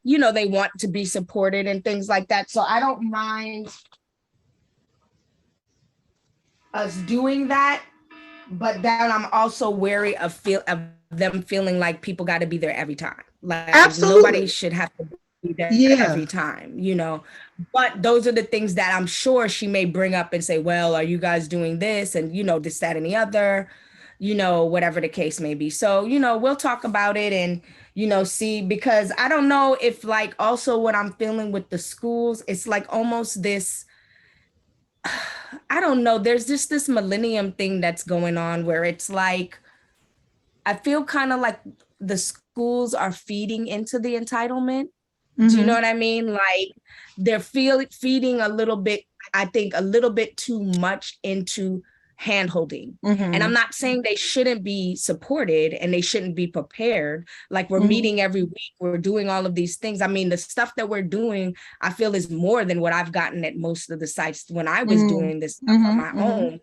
they want to be supported and things like that. So I don't mind us doing that. But then I'm also wary of them feeling like people got to be there every time. Like, absolutely, nobody should have to be there every time, But those are the things that I'm sure she may bring up and say, well, are you guys doing this? And, this, that, and the other, whatever the case may be. So, we'll talk about it and, see, because I don't know if, like, also what I'm feeling with the schools, it's like almost this, I don't know, there's just this millennium thing that's going on where it's like, I feel kind of like the schools are feeding into the entitlement. Do you know what I mean? Like, they're feeding a little bit, I think a little bit too much into hand-holding. And I'm not saying they shouldn't be supported and they shouldn't be prepared. Like, we're meeting every week, we're doing all of these things. I mean, the stuff that we're doing, I feel, is more than what I've gotten at most of the sites when I was doing this stuff on my own.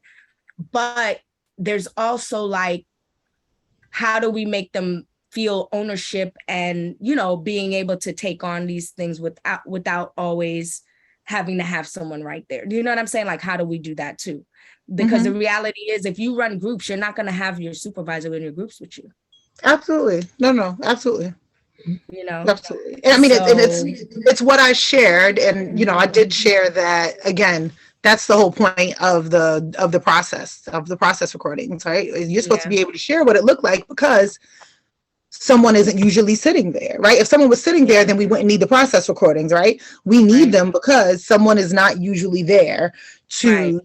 But there's also, like, how do we make them feel ownership and, being able to take on these things without always having to have someone right there? Do you know what I'm saying? Like, how do we do that too? Because the reality is, if you run groups, you're not going to have your supervisor in your groups with you. Absolutely. No, absolutely. Absolutely. And I mean, So, it's what I shared. And, I did share that, again, that's the whole point of the process recordings, right? You're supposed to be able to share what it looked like because someone isn't usually sitting there, right? If someone was sitting there, then we wouldn't need the process recordings, right? We need them because someone is not usually there to,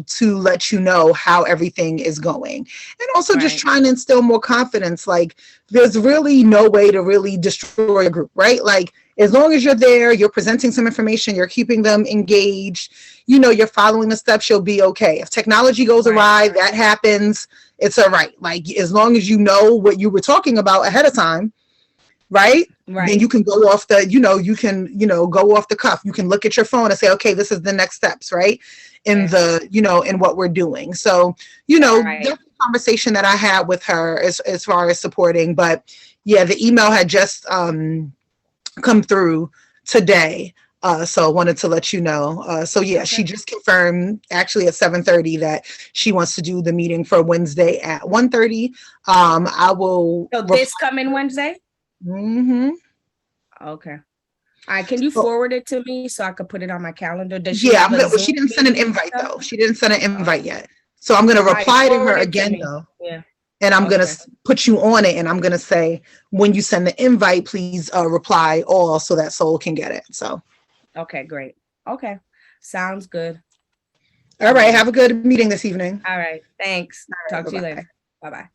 to let you know how everything is going. And also just trying to instill more confidence. Like, there's really no way to really destroy a group, right? Like, as long as you're there, you're presenting some information, you're keeping them engaged, you're following the steps, you'll be okay. If technology goes awry, that happens, it's all right. Like, as long as you know what you were talking about ahead of time, right? Then you can go off the, go off the cuff. You can look at your phone and say, okay, this is the next steps, right? In the, in what we're doing. So, that's the conversation that I had with her as far as supporting. But yeah, the email had just come through today. So I wanted to let you know. So yeah, she just confirmed actually at 7:30 that she wants to do the meeting for Wednesday at 1:30. I will. So this coming Wednesday? Mm-hmm. Okay. All right. Can you forward it to me so I could put it on my calendar? Does she she didn't send an invite though. She didn't send an invite yet. So I'm going to reply to her again though. Yeah. And I'm gonna Okay. put you on it, and I'm gonna say, when you send the invite, please reply all so that Soul can get it. So, Okay, great. Okay, sounds good. all right, have a good meeting this evening. All right, thanks. All right, Talk to you bye-bye. later. Bye-bye.